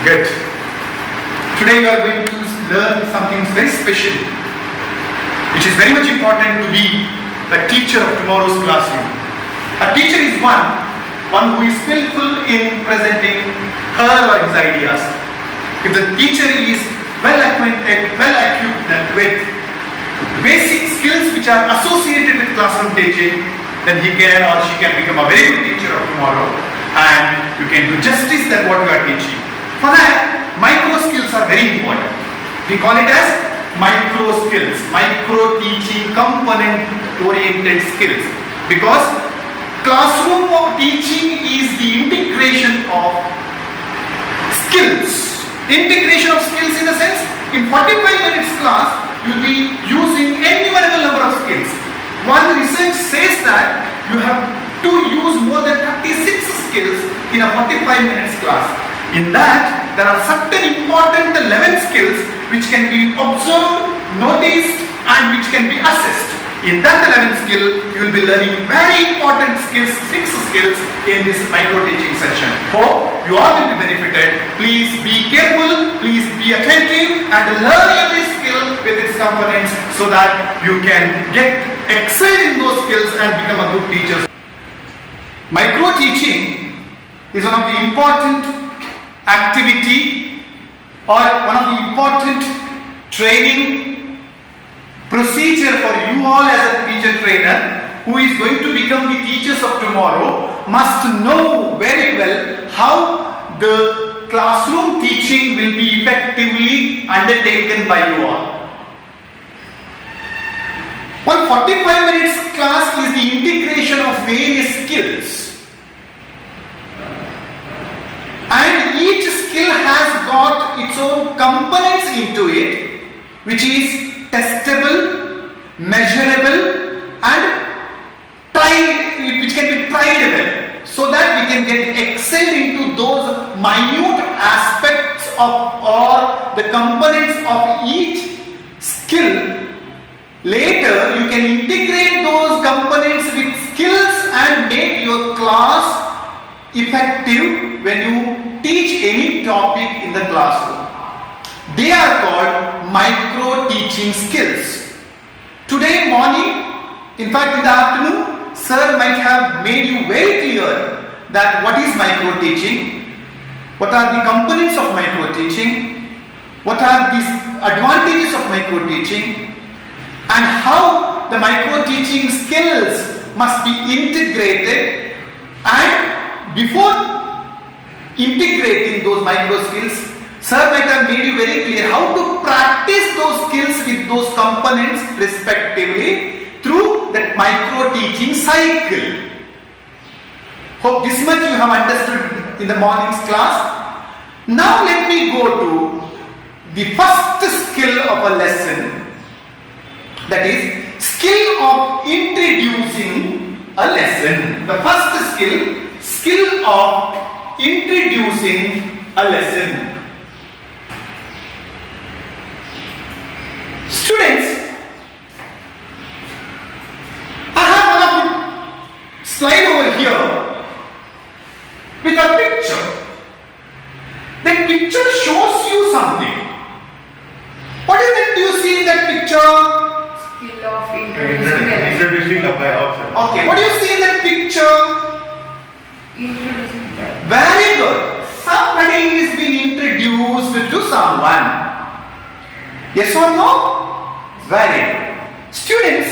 Good. Today we are going to learn something very special, which is very much important to be the teacher of tomorrow's classroom. A teacher is one who is skillful in presenting her or his ideas. If the teacher is well acquainted, well equipped with basic skills which are associated with classroom teaching, then he can or she can become a very good teacher of tomorrow, and you can do justice to what you are teaching. For that, micro skills are very important. We call it as micro skills, micro teaching component oriented skills, because classroom teaching is the integration of skills. Integration of skills in the sense, in 45 minutes class, you will be using innumerable number of skills. One research says that you have to use more than 36 skills in a 45 minutes class. In that, there are certain important 11 skills which can be observed, noticed, and which can be assessed. In that 11 skill, you will be learning very important skills, 6 skills in this micro teaching session. Hope you all will be benefited. Please be careful, please be attentive, and learn every skill with its components so that you can excel in those skills and become a good teacher. Micro teaching is one of the important activity or one of the important training procedure for you all as a teacher trainer who is going to become the teachers of tomorrow must know very well how the classroom teaching will be effectively undertaken by you all. 45 minutes class is the integration of various skills. And each skill has got its own components into it, which is testable, measurable, and which can be triable, so that we can get excel into those minute aspects of or the components of each skill. Later, you can integrate those components with skills and make your class effective when you teach any topic in the classroom. They are called micro teaching skills. Today morning, in fact in the afternoon, sir might have made you very clear that what is micro teaching, what are the components of micro teaching, what are the advantages of micro teaching, and how the micro teaching skills must be integrated. And before integrating those micro skills, sir might have made you very clear how to practice those skills with those components respectively through that micro teaching cycle. Hope this much you have understood in the morning's class. Now let me go to the first skill of a lesson, that is skill of introducing a lesson. The first skill of introducing a lesson. Students, I have one slide over here with a picture. That picture shows you something. What is it you see in that picture? Skill of introducing a lesson. Okay, what do you see in that picture? Very good. Somebody is being introduced to someone. Yes or no? Very good. Students,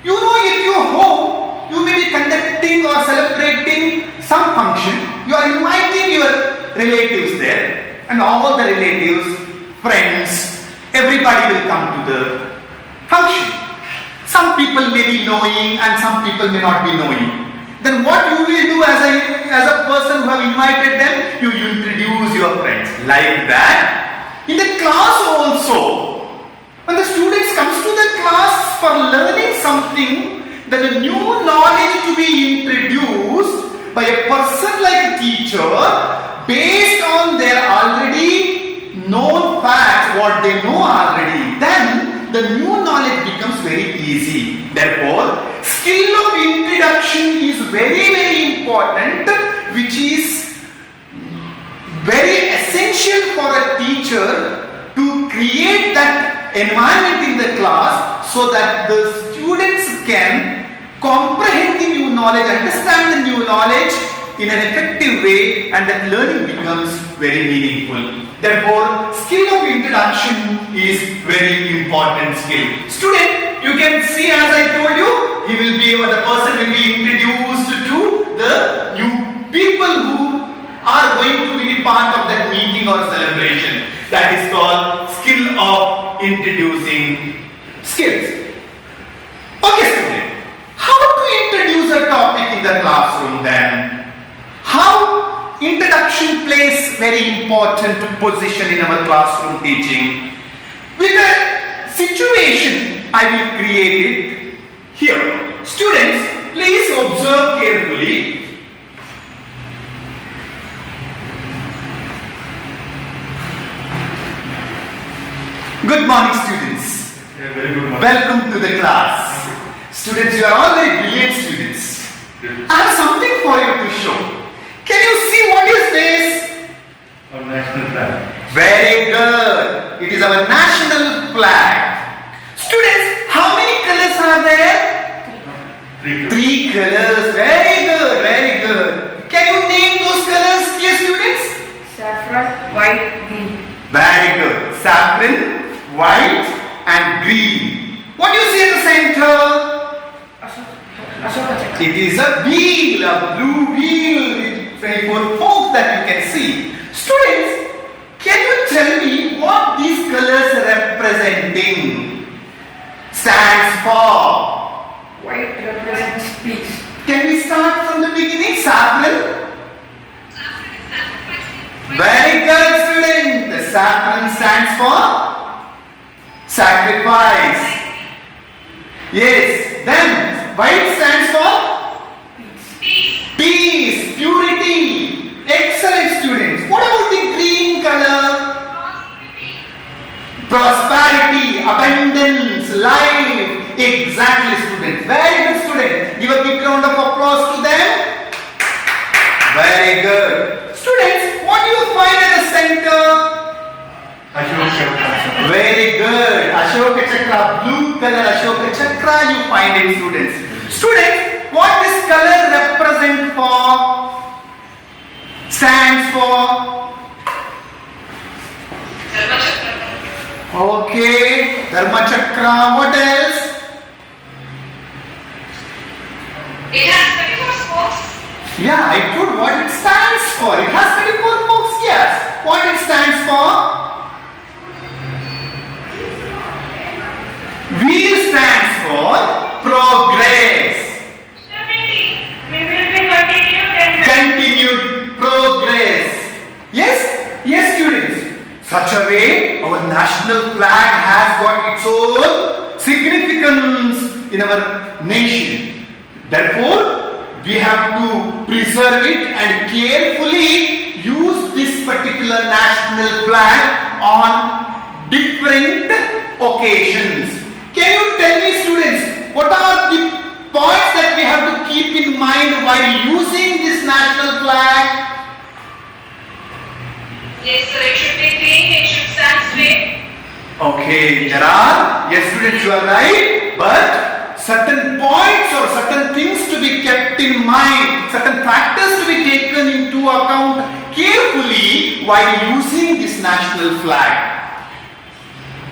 you know at your home you may be conducting or celebrating some function. You are inviting your relatives there, and all the relatives, friends, everybody will come to the function. Some people may be knowing and some people may not be knowing. Then what you will do as a person who have invited them? You introduce your friends. Like that, In the class also, when the students comes to the class for learning something, then a new knowledge to be introduced by a person like a teacher based on their already known facts, what they know already, then the new knowledge becomes very easy. Therefore, skill of introduction is very important, which is very essential for a teacher to create that environment in the class so that the students can comprehend the new knowledge, understand the new knowledge in an effective way, and that learning becomes very meaningful. Therefore, skill of introduction is very important skill. Student, you can see, as I told you, the person will be introduced to the new people who are going to be part of that meeting or celebration. That is called skill of introducing skills. Okay, student. How to introduce a topic in the classroom then? How introduction plays very important position in our classroom teaching? With a situation I will create it here. Students, please observe carefully. Good morning, students. Yeah, very good morning. Welcome to the class. Students, you are all very brilliant students. I have something for you to show. Can you see what is this? Our national flag. Very good. It is our national flag. Students, how many colors are there? Three colors. Very good, very good. Can you name those colors, dear students? Saffron, white, green. Very good. Saffron, white and green. What do you see at the center? Ashoka Chakra. It is a wheel, a blue wheel with 24 forks that you can see. Students, can you tell me what these colors representing stands for? White represents peace. Can we start from the beginning? Saffron? Very good, student. The saffron stands for sacrifice. Yes. Then white stands for peace, purity. Excellent, students. What about the green color? Prosperity, abundance, life. Exactly, students. Very good, students. Give a big round of applause to them. Very good. Students, what do you find at the center? Ashoka Chakra. Very good. Ashoka Chakra, blue color Ashoka Chakra, you find it, students. Students, what this color represent for? Stands for? Okay, Dharma Chakra. What else? It has 24 spokes. Yeah, I told what it stands for. It has 24 spokes, yes. What it stands for? Wheel stands for progress. We will be continued and Continued progress. Yes? Yes, students. Such a way, our national flag has got its own significance in our nation. Therefore, we have to preserve it and carefully use this particular national flag on different occasions. Can you tell me, students, what are the points that we have to keep in mind while using this national flag? yes, sir, it should be clean, it should stand straight. Okay, yes, students, you are right, but certain points or certain things to be kept in mind, certain factors to be taken into account carefully while using this national flag.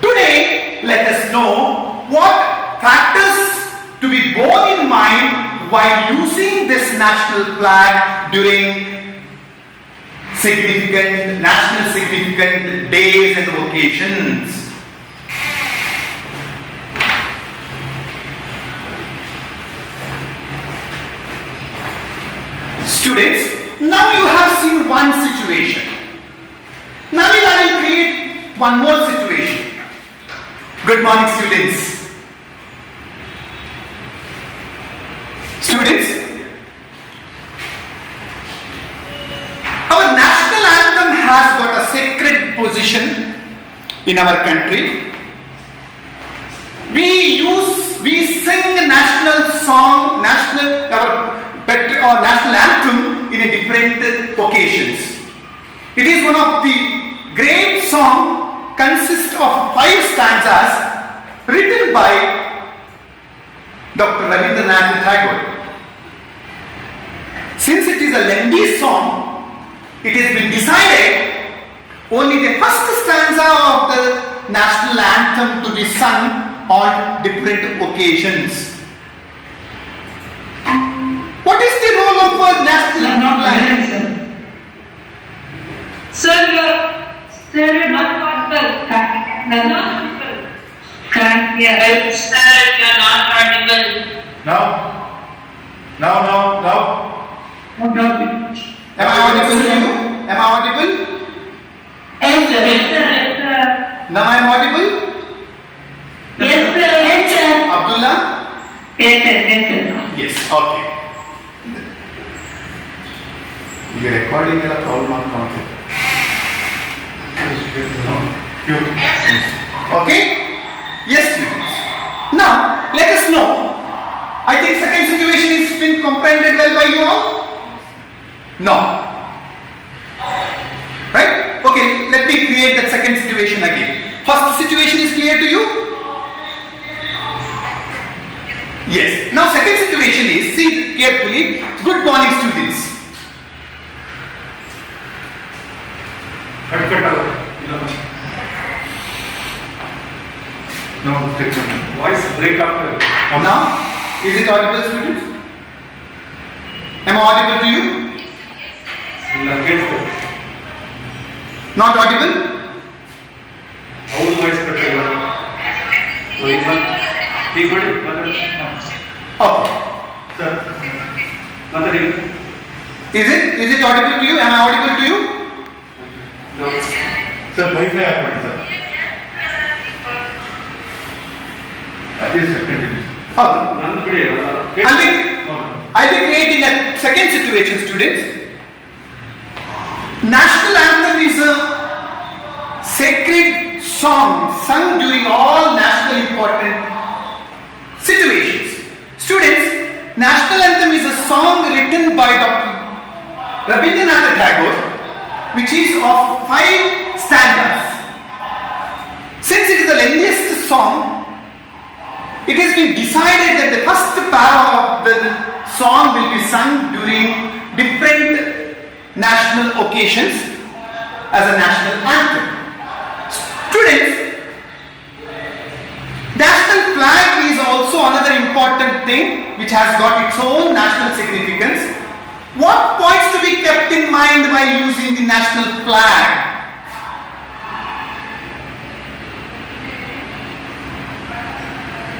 Today, let us know what factors to be borne in mind while using this national flag during national significant days and occasions. Students, now you have seen one situation. Now I will create one more situation. Good morning, students. Students, our national anthem has got a sacred position in our country. We sing national song, national anthem in a different occasions. It is one of the great song, consists of 5 stanzas written by Dr. Rabindranath Tagore. Since it is a lengthy song, it has been decided only the first stanza of the national anthem to be sung on different occasions. What is the role of a national anthem? Sir, you're not audible. Can't hear. Sir, you're not audible. Now? Am I audible to you? Am I audible? Yes, sir. Now I am audible? Yes, sir. Abdullah? Yes, okay. The recording is a problem on content. Okay? Yes, students. Now, let us know. I think second situation is been comprehended well by you all? No. Right? Okay, let me create that second situation again. First situation is clear to you? Yes. Now second situation is, see carefully. Good morning, students. No, voice break up. Now, is it audible, students? Am I audible to you? Not audible? How voice Okay. Is it audible to you? Am I audible to you? Sir, Wi-Fi happened, sir. That is second. I'll be creating a second situation, students. National anthem is a sacred song sung during all national important situations. Students, national anthem is a song written by Dr. Rabindranath Tagore, which is of 5 stanzas. Since it is the lengthiest song, it has been decided that the first para of the song will be sung during different national occasions as a national anthem. Students, national flag is also another important thing which has got its own national significance. What points to be kept in mind by using the national flag?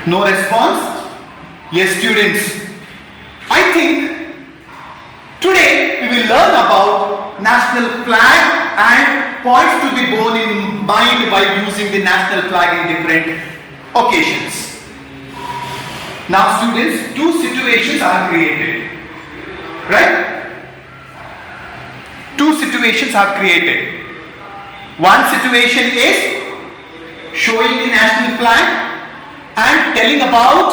No response? Yes, students. I think today we will learn about national flag and points to be borne in mind by using the national flag in different occasions. Now, students, 2 situations are created. Right? 2 situations are created. One situation is showing the national flag and telling about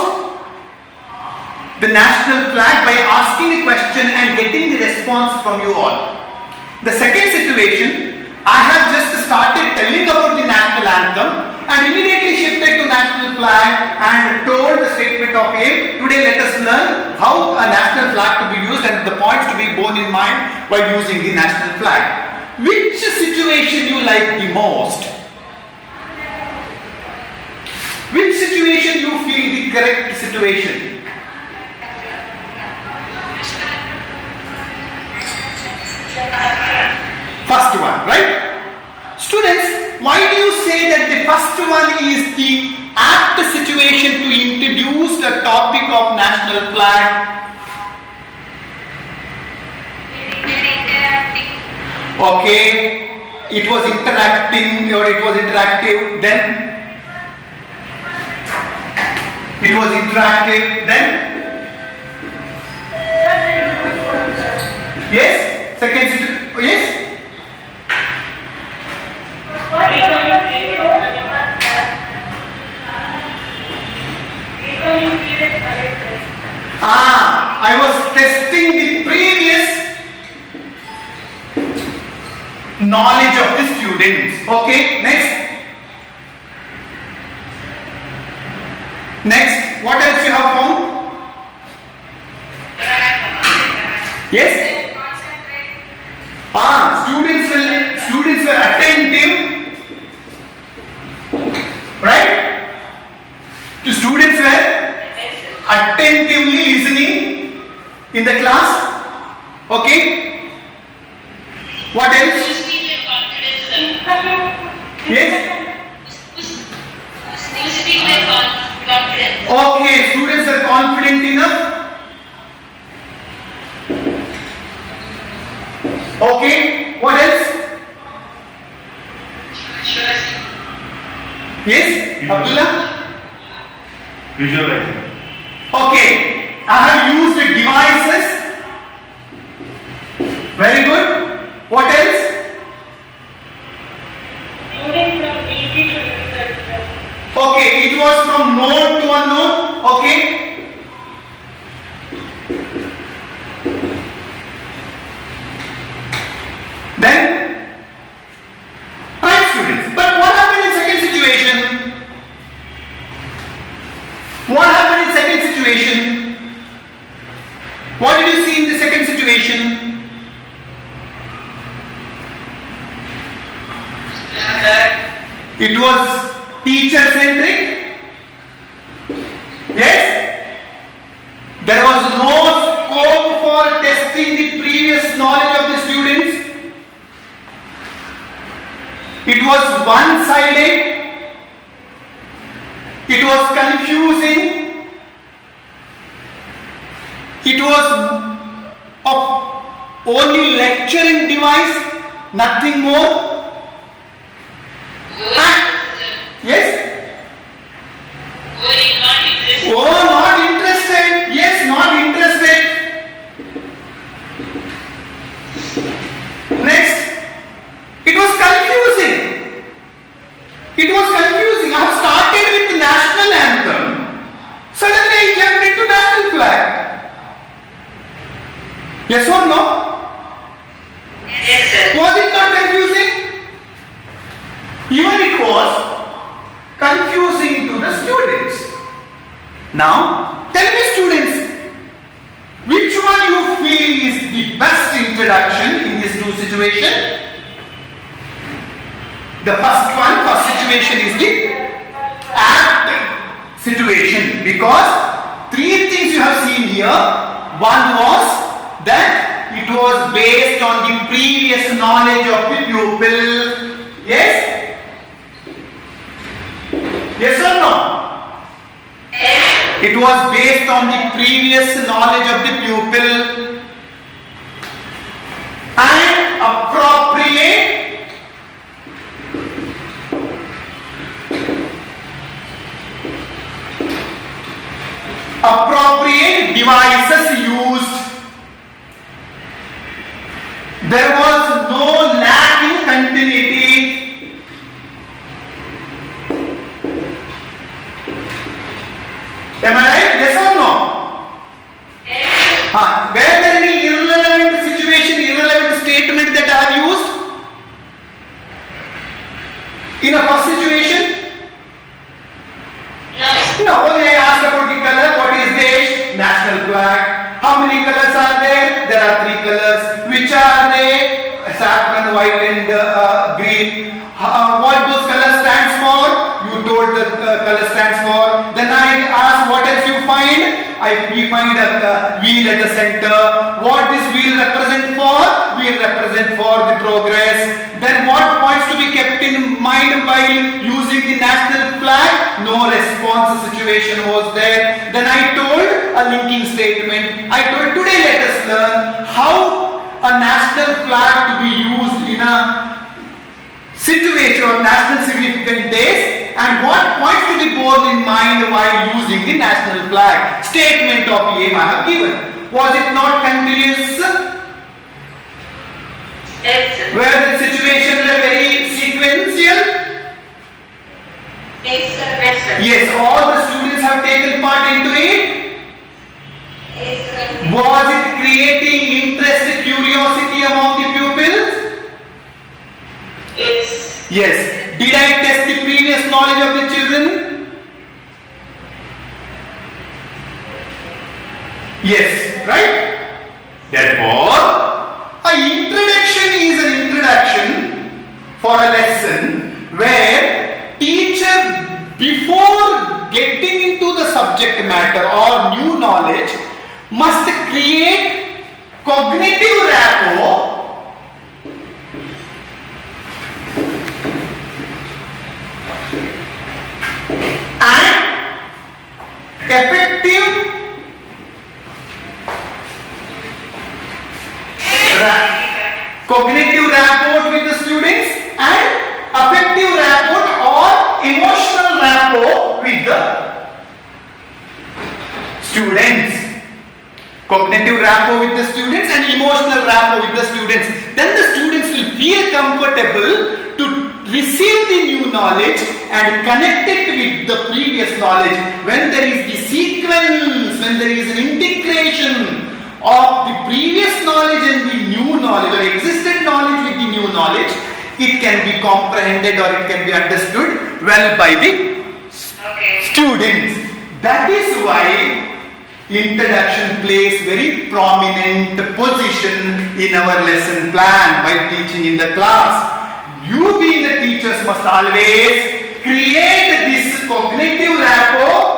the national flag by asking a question and getting the response from you all. The second situation, I have just started telling about the national anthem and immediately shifted to national flag and told the statement of aim. Today let us learn how a national flag to be used and the points to be borne in mind while using the national flag. Which situation you like the most? Which situation you feel the correct situation? First one, right? Students, why do you say that the first one is the apt situation to introduce the topic of national flag? Okay. it was interacting or it was interactive, then it was interactive, then yes, second yes. I was testing the previous knowledge of the students. Okay, next, what else you have found? Yes? Students were attentive, right? The students were attentively listening in the class. Okay? What else? Yes? Okay, students are confident enough. Okay, what else? Yes, Abdullah? Visualizing. Okay, I have used the devices. Very good. What else? Okay, it was from known to unknown. Okay. Then, right students. But what happened in second situation? What happened in second situation? What did you see in the second situation? It was teacher centric. Yes? There was no scope for testing the previous knowledge of the students. It was one-sided. It was confusing. It was of only lecturing device, nothing more. Yes? Oh, not interested. Yes, not interested. Next, it was confusing. It was confusing. I have started with the national anthem. Suddenly I jumped into national flag. Yes or no? Yes, sir. Was it not confusing? Even it was confusing to the students. Now, tell me students, which one you feel is the best introduction in these two situations? The first situation is the act situation, because three things you have seen here. One was that it was based on the previous knowledge of the pupil. Yes? Yes or no? It was based on the previous knowledge of the pupil and appropriate devices used. There was no lack in continuity. Am I right? Yes or no? Were there any irrelevant situation, irrelevant statement that I have used? In a first situation? No, only I asked about the color. What is this? National flag. How many colors are there? There are 3 colors. Which are they? Saffron, white and green. What those colors stands for? You told the color stands for. Then I asked what else you find? We find a wheel at the center. What this wheel represent for? Wheel represent for the progress. Then what points to be kept in mind while using the national flag? No response situation was there. Then I told a linking statement. I told today let us learn how a national flag to be used in a situation or national significant days and what points to be borne in mind while using the national flag. Statement of aim I have given. Was it not continuous? Yes, sir. Were the situation very sequential? Yes, sir. Yes, sir. Yes, all the students have taken part into it. Yes, sir. Was it creating interest, curiosity among the pupils? Yes. Yes. Did I test the previous knowledge of the children? Yes, right? Therefore, an introduction is an introduction for a lesson where teacher, before getting into the subject matter or new knowledge, must create cognitive rapport and effective cognitive rapport with the students and affective rapport or emotional rapport with the students. Cognitive rapport with the students and emotional rapport with the students. Then the students will feel comfortable to receive the new knowledge and connect it with the previous knowledge. When there is the sequence, when there is an integration of the previous knowledge and the new knowledge or existed knowledge with the new knowledge, it can be comprehended or it can be understood well by the Okay. students. That is why introduction plays very prominent position in our lesson plan while teaching in the class. You being the teachers must always create this cognitive rapport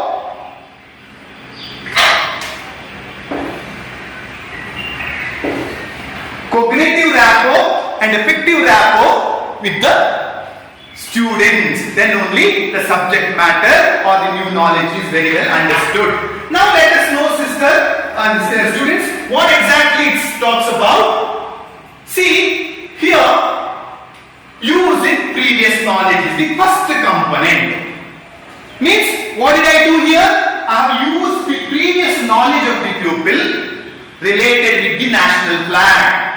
and effective rapport with the students. Then only the subject matter or the new knowledge is very well understood. Now let us know, sister and students, what exactly it talks about. See, here using previous knowledge is the first component. Means, what did I do here? I have used the previous knowledge of the pupil related with the national flag.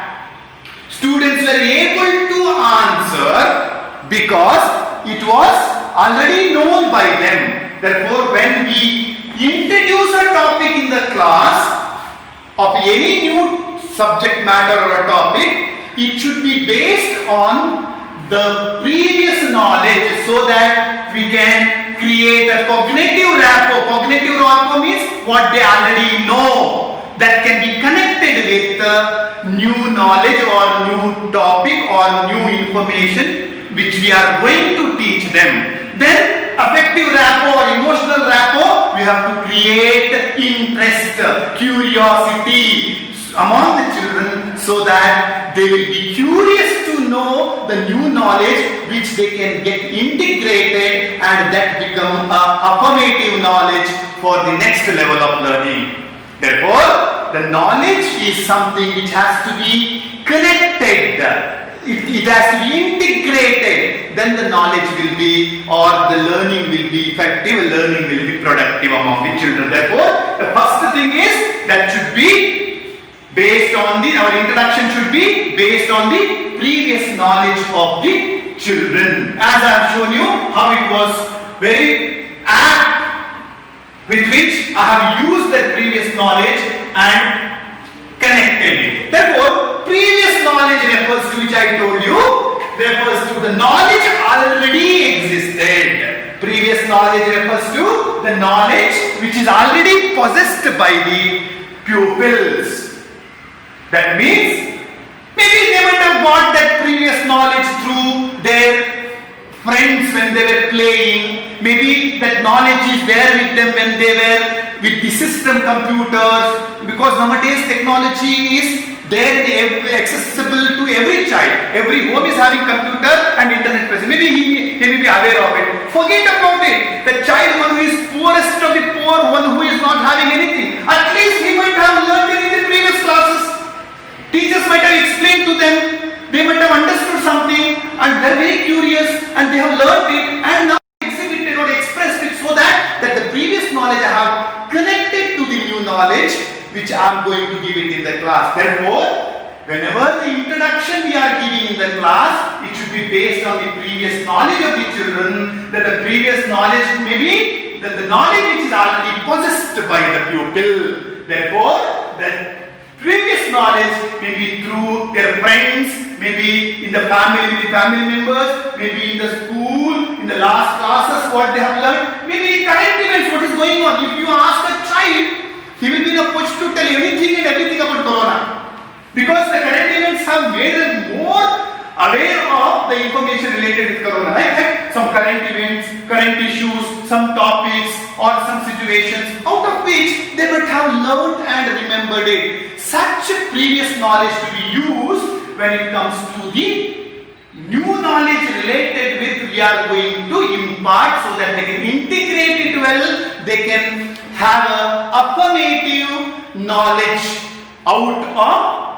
Students were able to answer because it was already known by them. Therefore, when we introduce a topic in the class of any new subject matter or a topic, it should be based on the previous knowledge so that we can create a cognitive rapport. Cognitive rapport means what they already know that can be connected with new knowledge or new topic or new information which we are going to teach them. Then affective rapport or emotional rapport, we have to create interest, curiosity among the children so that they will be curious to know the new knowledge which they can get integrated and that become a affirmative knowledge for the next level of learning. Therefore, the knowledge is something which has to be connected. It has to be integrated. Then the knowledge will be or the learning will be effective, learning will be productive among the children. Therefore, the first thing is that should be based on our introduction should be based on the previous knowledge of the children. As I have shown you how it was very apt with which I have used that previous knowledge and connected it. Therefore, previous knowledge refers to, which I told you, refers to the knowledge already existed. Previous knowledge refers to the knowledge which is already possessed by the pupils. That means, maybe they might have got that previous knowledge through their friends when they were playing. Maybe that knowledge is there with them when they were with the system computers, because nowadays technology is there, accessible to every child. Every home is having computer and internet present. Maybe he may be aware of it. Forget about it. The child one who is poorest of the poor, one who is not having anything, at least he might have learned it in the previous classes. Teachers might have explained to them. They might have understood something. and they're very curious and they have learned it and now exhibited or expressed it so that the previous knowledge I have connected to the new knowledge which I am going to give it in the class. Therefore, whenever the introduction we are giving in the class, it should be based on the previous knowledge of the children, that the previous knowledge may be the knowledge which is already possessed by the pupil. Therefore, the previous knowledge may be through their friends, maybe in the family with the family members, maybe in the school, in the last classes what they have learned, maybe current events what is going on. If you ask a child, he will be in a push to tell anything and everything about corona. Because the current events have made them more aware of the information related with corona. Like some current events, current issues, some topics or some situations out of which they would have learned and remembered it. Such previous knowledge to be used when it comes to the new knowledge related with we are going to impart so that they can integrate it well, they can have a affirmative knowledge out of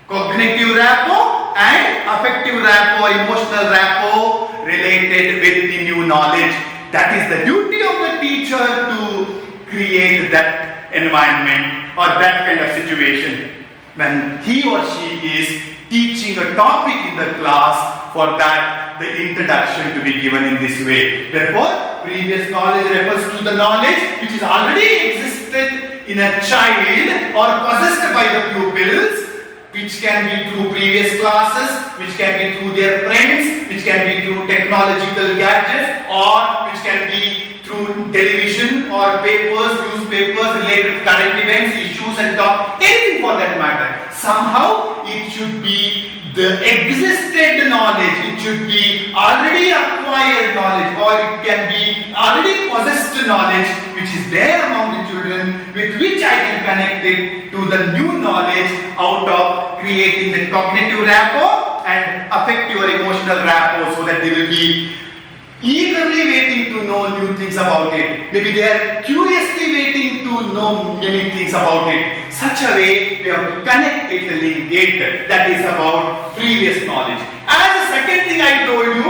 cognitive rapport and affective rapport, emotional rapport related with the new knowledge. That is the duty of the teacher to create that environment or that kind of situation when he or she is teaching a topic in the class, for that the introduction to be given in this way. Therefore, previous knowledge refers to the knowledge which is already existed in a child or possessed by the pupils, which can be through previous classes, which can be through their friends, which can be through technological gadgets, or which can be through television or papers, newspapers related to current events, issues and talk, anything for that matter. Somehow it should be the existed knowledge, it should be already acquired knowledge, or it can be already possessed knowledge which is there among the children, with which I can connect it to the new knowledge out of creating the cognitive rapport and affective or emotional rapport, so that they will be eagerly waiting to know new things about it. Maybe they are curiously waiting to know many things about it. Such a way we have to connect it, link it. That is about previous knowledge. As a second thing I told you,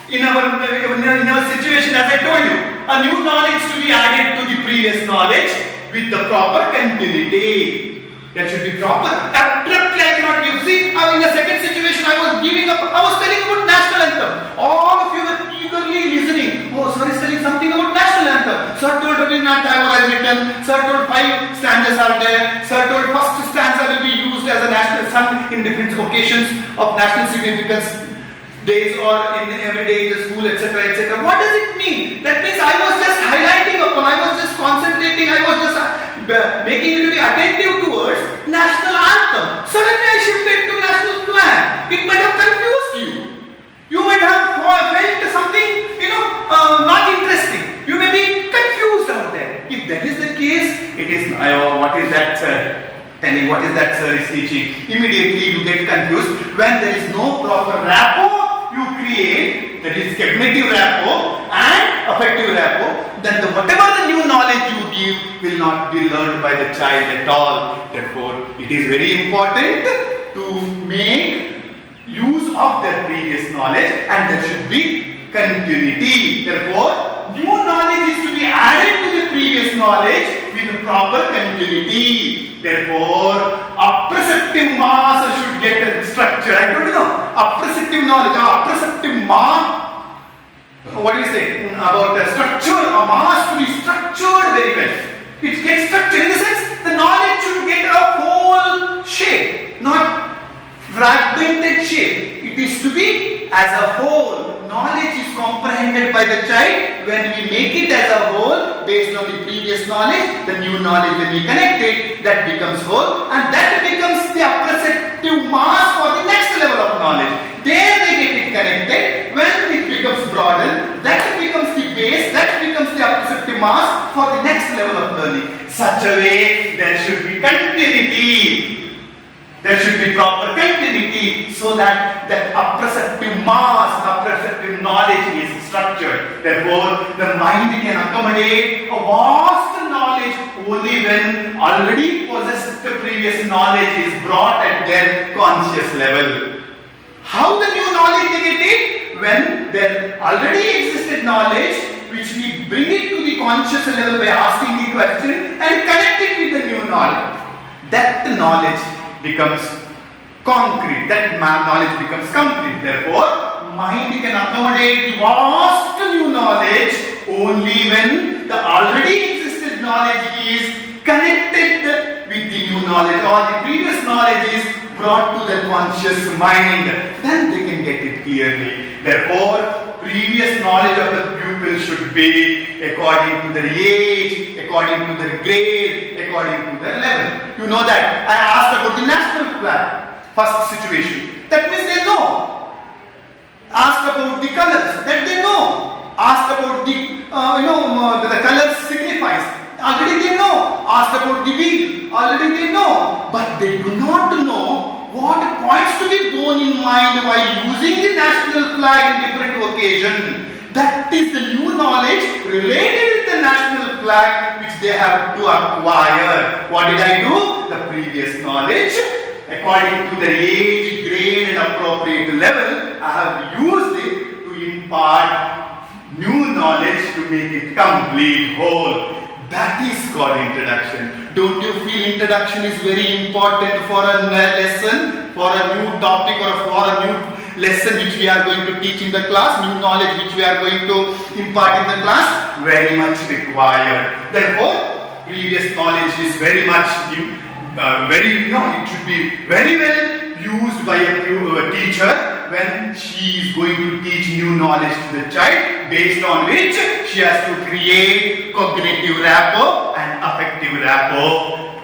in our situation, as I told you, a new knowledge to be added to the previous knowledge with the proper continuity. That should be proper. Abruptly I cannot give. See, in the second situation I was giving up. I was telling about national anthem. All of you were eagerly listening. Oh, sir is telling something about national anthem. Sir told Rabindranath Tagore has written. Sir told 5 stanzas are there. Sir told first stanza will be used as a national sung in different occasions of national significance, days or in every day in the school, etc., etc. What does it mean? That means I was just highlighting upon, I was just concentrating, I was just making you to be attentive towards national anthem. Suddenly I shifted to national flag. It might have confused you. You might have felt something, not interesting. You may be confused out there. If that is the case, it is, what is that, sir? Telling what is that sir is teaching. Immediately you get confused. When there is no proper rapport you create, that is cognitive rapport and affective rapport, then whatever the new knowledge you give will not be learned by the child at all. Therefore, it is very important to make use of their previous knowledge, and there should be continuity. Therefore, new knowledge is to be added to the previous knowledge with proper continuity. Therefore, apperceptive mass should get a structure. I don't know. Apperceptive knowledge, apperceptive mass. What do you say about the structure? A mass to be structured very well. It gets structured in the sense the knowledge should get a whole shape, not fragmented shape. It is to be as a whole. Knowledge is comprehended by the child. When we make it as a whole, based on the previous knowledge, the new knowledge will be connected, that becomes whole, and that becomes the apperceptive mass for the next level of knowledge. There they get it connected. When it becomes broadened, that becomes the base, that becomes the apperceptive mass for the next level of learning. Such a way, there should be continuity. There should be proper continuity so that apperceptive mass, apperceptive knowledge is structured. Therefore, the mind can accommodate a vast knowledge only when already possessed previous knowledge is brought at their conscious level. How the new knowledge they get it? When there already existed knowledge, which we bring it to the conscious level by asking the question and connect it with the new knowledge. That knowledge becomes concrete. That knowledge becomes complete. Therefore, mind can accommodate vast new knowledge only when the already existed knowledge is connected with the new knowledge, or the previous knowledge is brought to the conscious mind. Then they can get it clearly. Therefore, previous knowledge of the pupil should be according to their age, according to their grade, according to their level. You know that. I asked about the national flag, first situation. That means they know. Asked about the colors, that they know. Asked about the, the colors signifies. Already they know. Asked about the wheel, already they know. But they do not know what points to be borne in mind while using the national flag in different occasions. That is the new knowledge related with the national flag which they have to acquire. What did I do? The previous knowledge, according to the age, grade and appropriate level, I have used it to impart new knowledge to make it complete, whole. That is called introduction. Don't you feel introduction is very important for a lesson, for a new topic, or for a new lesson which we are going to teach in the class, new knowledge which we are going to impart in the class? Very much required. Therefore, previous knowledge is very much, it should be very well used by a teacher when she is going to teach new knowledge to the child, based on which she has to create cognitive rapport and affective rapport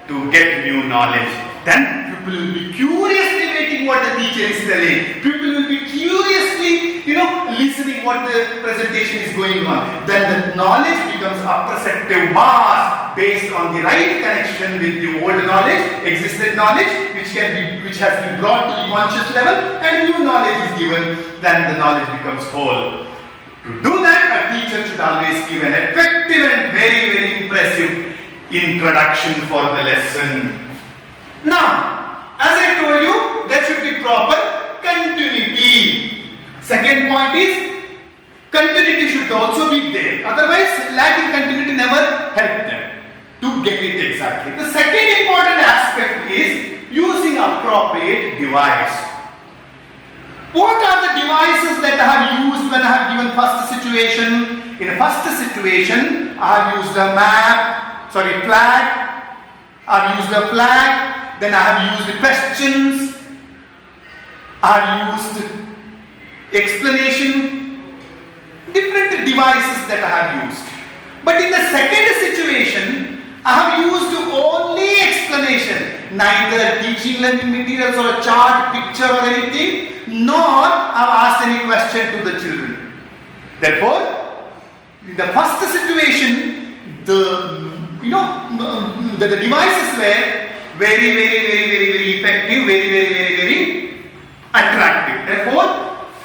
to get new knowledge. Then people will be curiously waiting what the teacher is telling. People will be curiously, listening what the presentation is going on. Then the knowledge becomes a perceptive mass based on the right connection with the old knowledge, existed knowledge, which has been brought to the conscious level, and new knowledge is given. Then the knowledge becomes whole. To do that, a teacher should always give an effective and very, very impressive introduction for the lesson. Now, as I told you, there should be proper continuity. Second point is, continuity should also be there. Otherwise, lacking continuity never helps them to get it exactly. The second important aspect is using appropriate device. What are the devices that I have used when I have given first situation? In first situation, I have used a flag. I have used a flag. Then I have used questions. I have used explanation. Different devices that I have used. But in the second situation, I have used only explanation, neither teaching learning materials or a chart, picture or anything, nor I have asked any question to the children. Therefore, in the first situation, the devices were very, very, very, very, very effective, very, very, very, very attractive. Therefore,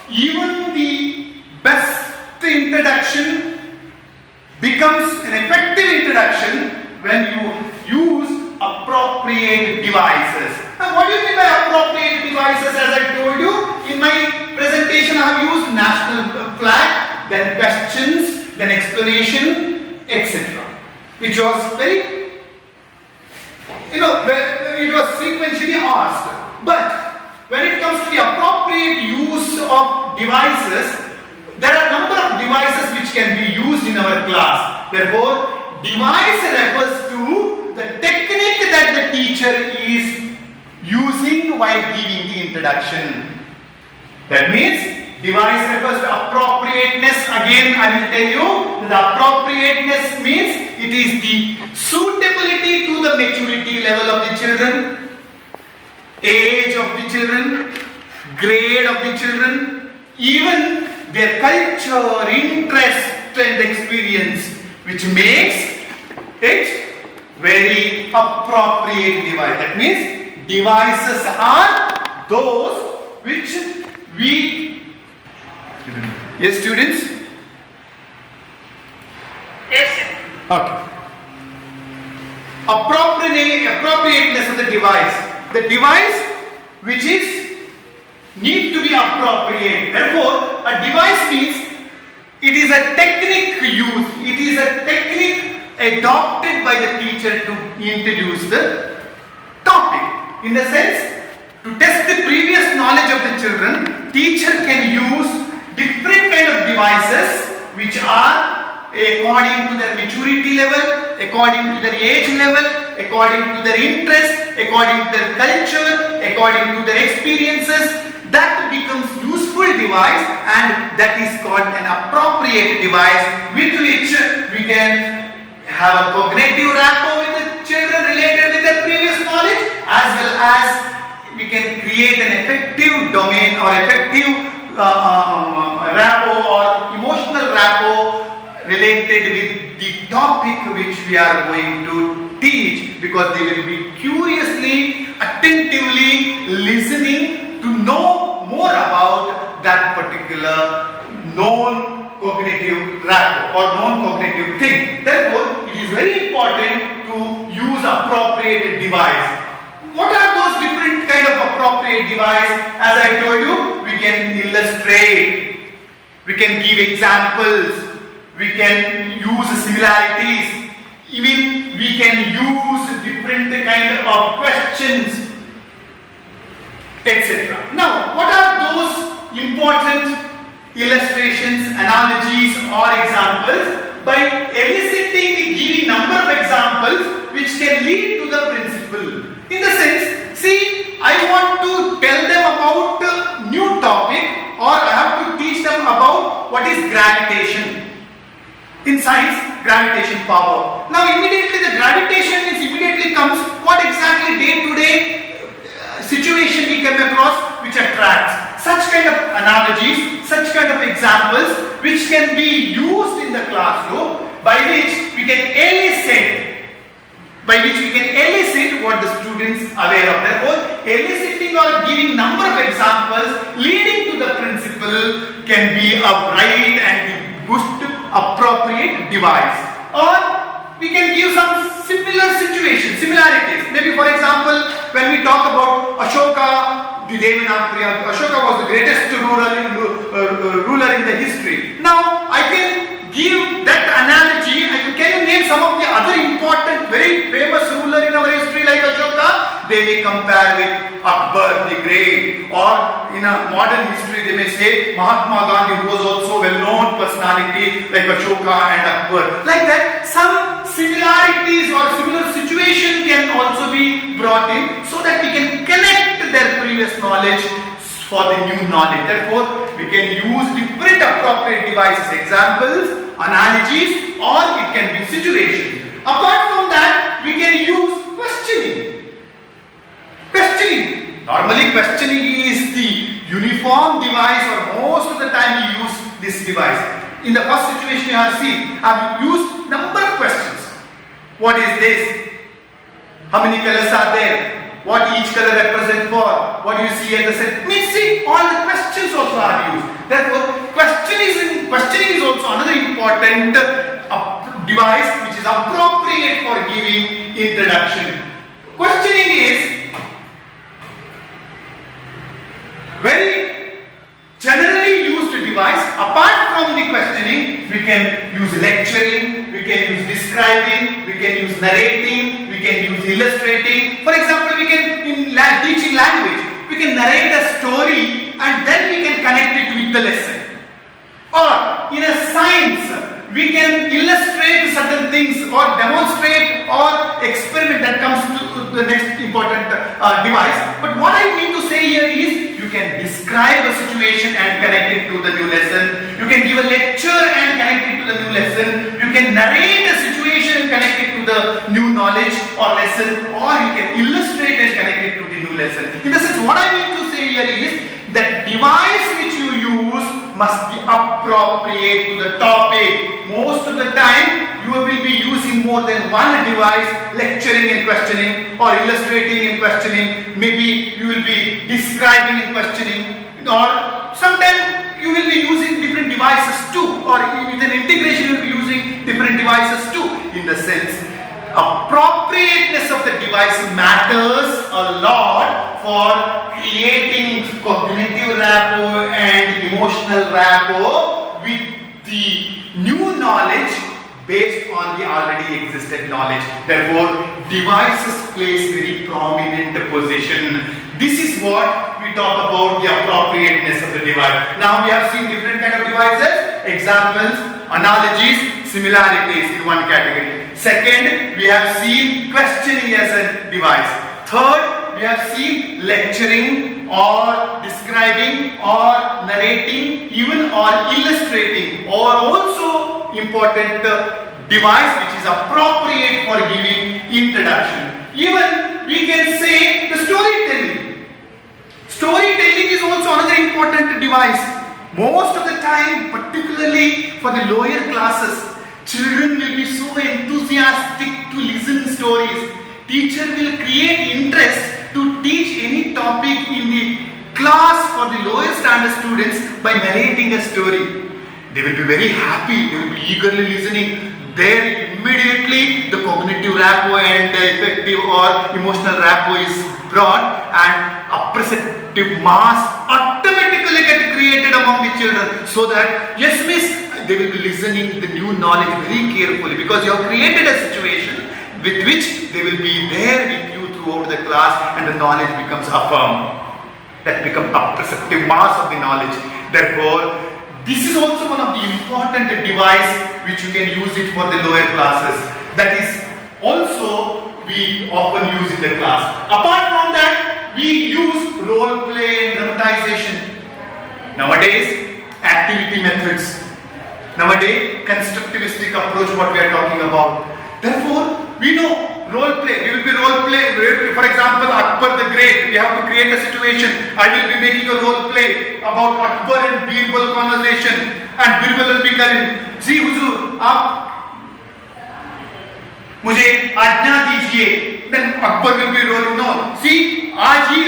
even the best introduction becomes an effective introduction when you use appropriate devices. Now, what do you mean by appropriate devices? As I told you, in my presentation I have used national flag, then questions, then explanation, etc. Which was very, it was sequentially asked. But when it comes to the appropriate use of devices, there are a number of devices which can be used in our class. Therefore, device refers to the technique that the teacher is using while giving the introduction. That means device refers to appropriateness. Again, I will tell you, the appropriateness means it is the suitability to the maturity level of the children, age of the children, grade of the children, even their culture, interest and experience, which makes it very appropriate device. That means devices are those which we... Yes, students? Yes, sir. Okay. Appropriateness of the device. The device which is need to be appropriate. Therefore, a device means it is a technique used, it is a technique adopted by the teacher to introduce the topic. In the sense, to test the previous knowledge of the children, teacher can use different kind of devices which are according to their maturity level, according to their age level, according to their interest, according to their culture, according to their experiences. That becomes useful device, and that is called an appropriate device with which we can have a cognitive rapport with the children related with their previous knowledge, as well as we can create an effective domain or effective rapport or emotional rapport related with the topic which we are going to teach, because they will be curiously, attentively listening to know more about that particular known cognitive rapport or known cognitive thing. Therefore, it is very important to use appropriate device. What are those different kind of appropriate device? As I told you, we can illustrate, we can give examples, we can use similarities, even we can use different kind of questions, etc. Now, what are those important illustrations, analogies or examples? By eliciting, giving number of examples which can lead to the principle. In the sense, see, I want to tell them about a new topic, or I have to teach them about what is gravitation. In science, gravitation power. Now immediately the gravitation immediately comes, what exactly day-to-day situation we come across which attracts. Such kind of analogies, such kind of examples which can be used in the classroom, by which we can elicit what the students are aware of. Therefore, eliciting or giving number of examples leading to the principle can be a right and good appropriate device. Or we can give some similar situations, similarities. Maybe for example, when we talk about Ashoka, the Devanagari, Ashoka was the greatest ruler in the history. Now, I can give that analogy. Can you name some of the other important, very famous ruler in our history like Ashoka? They may compare with Akbar the Great, or in a modern history they may say Mahatma Gandhi, who was also well-known personality like Ashoka and Akbar. Like that, some similarities or similar situation can also be brought in, so that we can connect their previous knowledge for the new knowledge. Therefore, we can use different appropriate devices, examples, analogies, or it can be situations. Apart from that, we can use questioning. Normally, questioning is the uniform device, or most of the time we use this device. In the first situation you have seen, I have used number of questions. What is this? How many colors are there? What each color represents for? What do you see at the center? We see all the questions also are used. Therefore, questioning is also another important device which is appropriate for giving introduction. Questioning is very generally used device. Apart from the questioning, we can use lecturing, we can use describing, we can use narrating, we can use illustrating. For example, we can, in teaching language, we can narrate a story and then we can connect it with the lesson. Or in a science, we can illustrate certain things or demonstrate or experiment. That comes to the next important device. But what I mean to say here is, you can describe a situation and connect it to the new lesson. You can give a lecture and connect it to the new lesson. You can narrate a situation and connect it to the new knowledge or lesson, or you can illustrate and connect it to the new lesson. In the sense, what I mean to say here is that device which you use must be appropriate to the topic. Most of the time, you will be using more than one device, lecturing and questioning, or illustrating and questioning. Maybe you will be describing and questioning, or sometimes you will be using different devices too, or with an integration you will be using different devices too. In the sense, appropriateness of the device matters a lot for creating cognitive rapport and emotional rapport with the new knowledge based on the already existed knowledge. Therefore, devices plays very prominent position. This is what we talk about the appropriateness of the device. Now we have seen different kind of devices, examples, analogies, similarities in one category. Second, we have seen questioning as a device. Third, we have seen lecturing or describing or narrating, even or illustrating, or also important device which is appropriate for giving introduction. Even we can say the storytelling. Storytelling is also another important device. Most of the time, particularly for the lower classes, children will be so enthusiastic to listen stories. Teacher will create interest to teach any topic in the class for the lower standard students by narrating a story. They will be very happy, they will be eagerly listening. There immediately the cognitive rapport and the effective or emotional rapport is brought, and appreciative mass automatically get created among the children, so that yes miss, they will be listening the new knowledge very carefully, because you have created a situation with which they will be there with you throughout the class, and the knowledge becomes affirmed. That becomes appreciative mass of the knowledge. Therefore, this is also one of the important device which you can use it for the lower classes. That is also we often use in the class. Apart from that, we use role play and dramatization. Nowadays, activity methods. Nowadays, constructivistic approach what we are talking about. Therefore, we know role play. We will be role play. For example, Akbar the Great. We have to create a situation. I will be making a role play about Akbar and Birbal conversation, and Birbal will be telling, "जी हुजूर, आप मुझे आज्ञा दीजिए." Then Akbar will be rolling. No, see, आज ही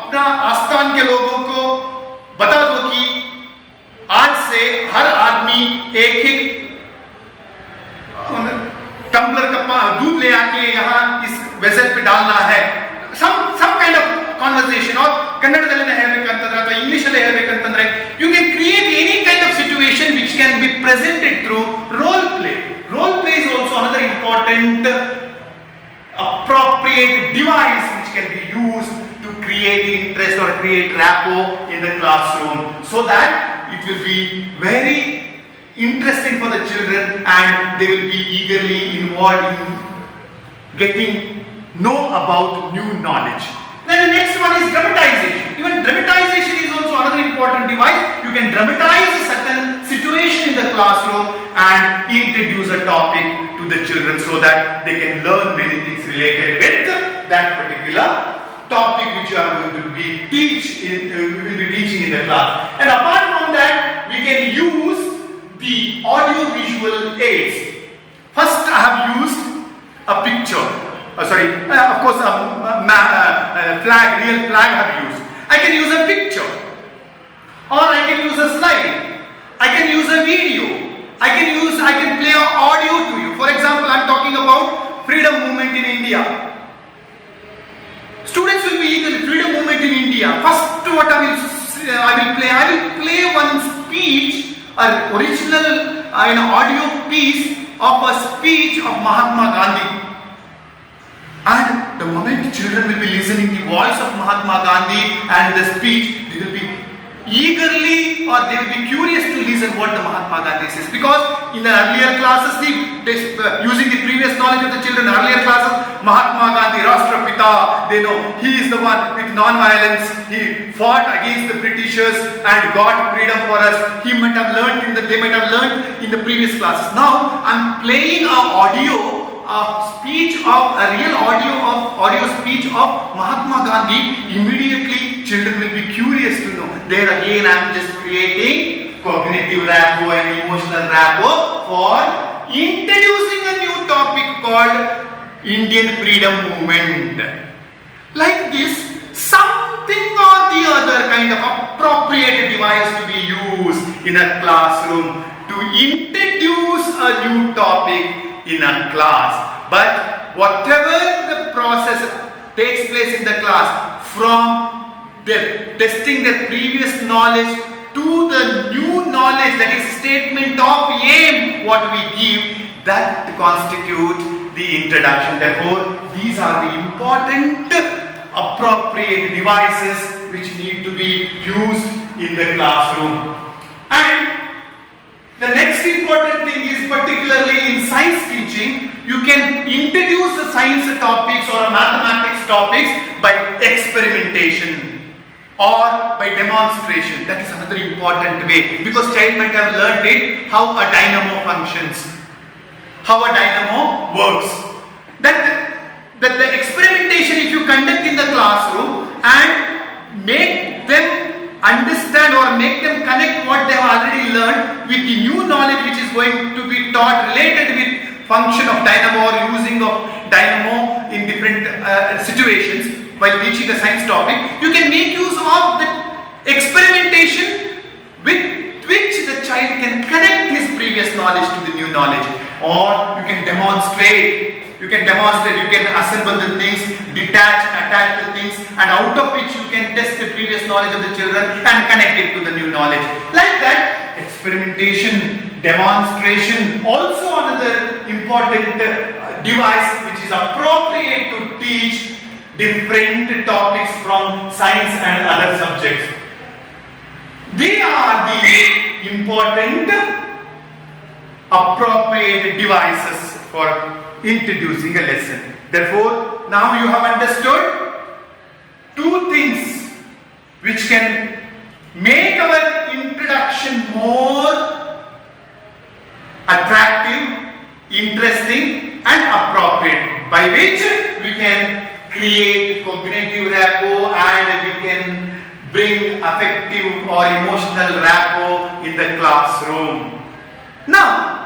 अपना आस्थान के लोगों को बता दो कि आज से हर आदमी एक टम्बलर का दूध ले आके यहाँ इस वेसल पे डालना है. Some kind of conversation, or ಕನ್ನಡದಲ್ಲಿ ಹೇಳಬೇಕಂತಂದ್ರೆ ಅಥವಾ ಇಂಗ್ಲಿಷ್ ಅಲ್ಲಿ ಹೇಳಬೇಕಂತಂದ್ರೆ, you can create any kind of situation which can be presented through role play. Role play is also another important appropriate device which can be used to create interest or create rapport in the classroom, so that it will be very interesting for the children, and they will be eagerly involved in getting know about new knowledge. Then the next one is dramatization. Even dramatization is also another important device. You can dramatize a certain situation in the classroom and introduce a topic to the children, so that they can learn many things related with that particular topic which you are going to be teaching in the class. And apart from that, we can use the audio visual aids. First, I have used a picture. Of course, flag, real flag I have used. I can use a picture, or I can use a slide. I can use a video. I can play an audio to you. For example, I am talking about freedom movement in India. Students will be eager. Freedom movement in India. First, what I will play one speech, an original audio piece of a speech of Mahatma Gandhi. And the moment children will be listening the voice of Mahatma Gandhi and the speech, they will be eagerly, or they will be curious to listen what the Mahatma Gandhi says. Because in the earlier classes, using the previous knowledge of the children, earlier classes, Mahatma Gandhi, Rashtrapita, they know he is the one with non-violence. He fought against the Britishers and got freedom for us. They might have learned in the previous classes. Now I am playing a real audio speech of Mahatma Gandhi. Immediately children will be curious to know. There again I am just creating cognitive rapport and emotional rapport for introducing a new topic called Indian freedom movement. Like this, something or the other kind of appropriate device to be used in a classroom to introduce a new topic in a class. But whatever the process takes place in the class, from testing their previous knowledge to the new knowledge, that is statement of aim, what we give, that constitute the introduction. Therefore, these are the important appropriate devices which need to be used in the classroom. And the next important thing is, particularly in science teaching, you can introduce the science topics or mathematics topics by experimentation or by demonstration. That is another important way, because child might have learned it, how a dynamo functions, how a dynamo works. That the experimentation, if you conduct in the classroom and make them understand or make them connect what they have already learned with the new knowledge which is going to be taught related with function of dynamo or using of dynamo in different situations while teaching a science topic, you can make use of the experimentation with which the child can connect his previous knowledge to the new knowledge. Or you can demonstrate, you can assemble the things, detach and attach the things, and out of which you can test the previous knowledge of the children and connect it to the new knowledge. Like that, experimentation, demonstration, also another important device which is appropriate to teach different topics from science and other subjects. They are the important appropriate devices for introducing a lesson. Therefore, now you have understood two things which can make our introduction more attractive, interesting and appropriate, by which we can create cognitive rapport and we can bring affective or emotional rapport in the classroom. Now,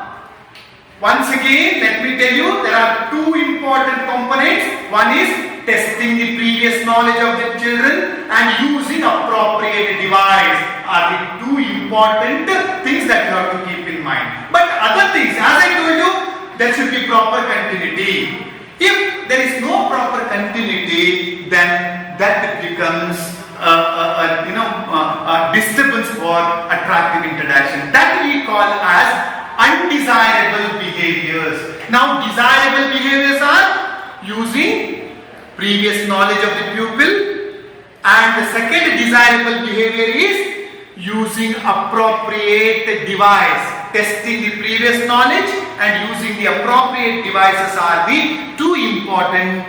once again, let me tell you, there are two important components. One is testing the previous knowledge of the children and using appropriate device are the two important things that you have to keep in mind. But other things, as I told you, there should be proper continuity. If there is no proper continuity, then that becomes a disturbance for attractive introduction. That we call as undesirable behaviors. Now, desirable behaviors are using previous knowledge of the pupil, and the second desirable behavior is using appropriate device. Testing the previous knowledge and using the appropriate devices are the two important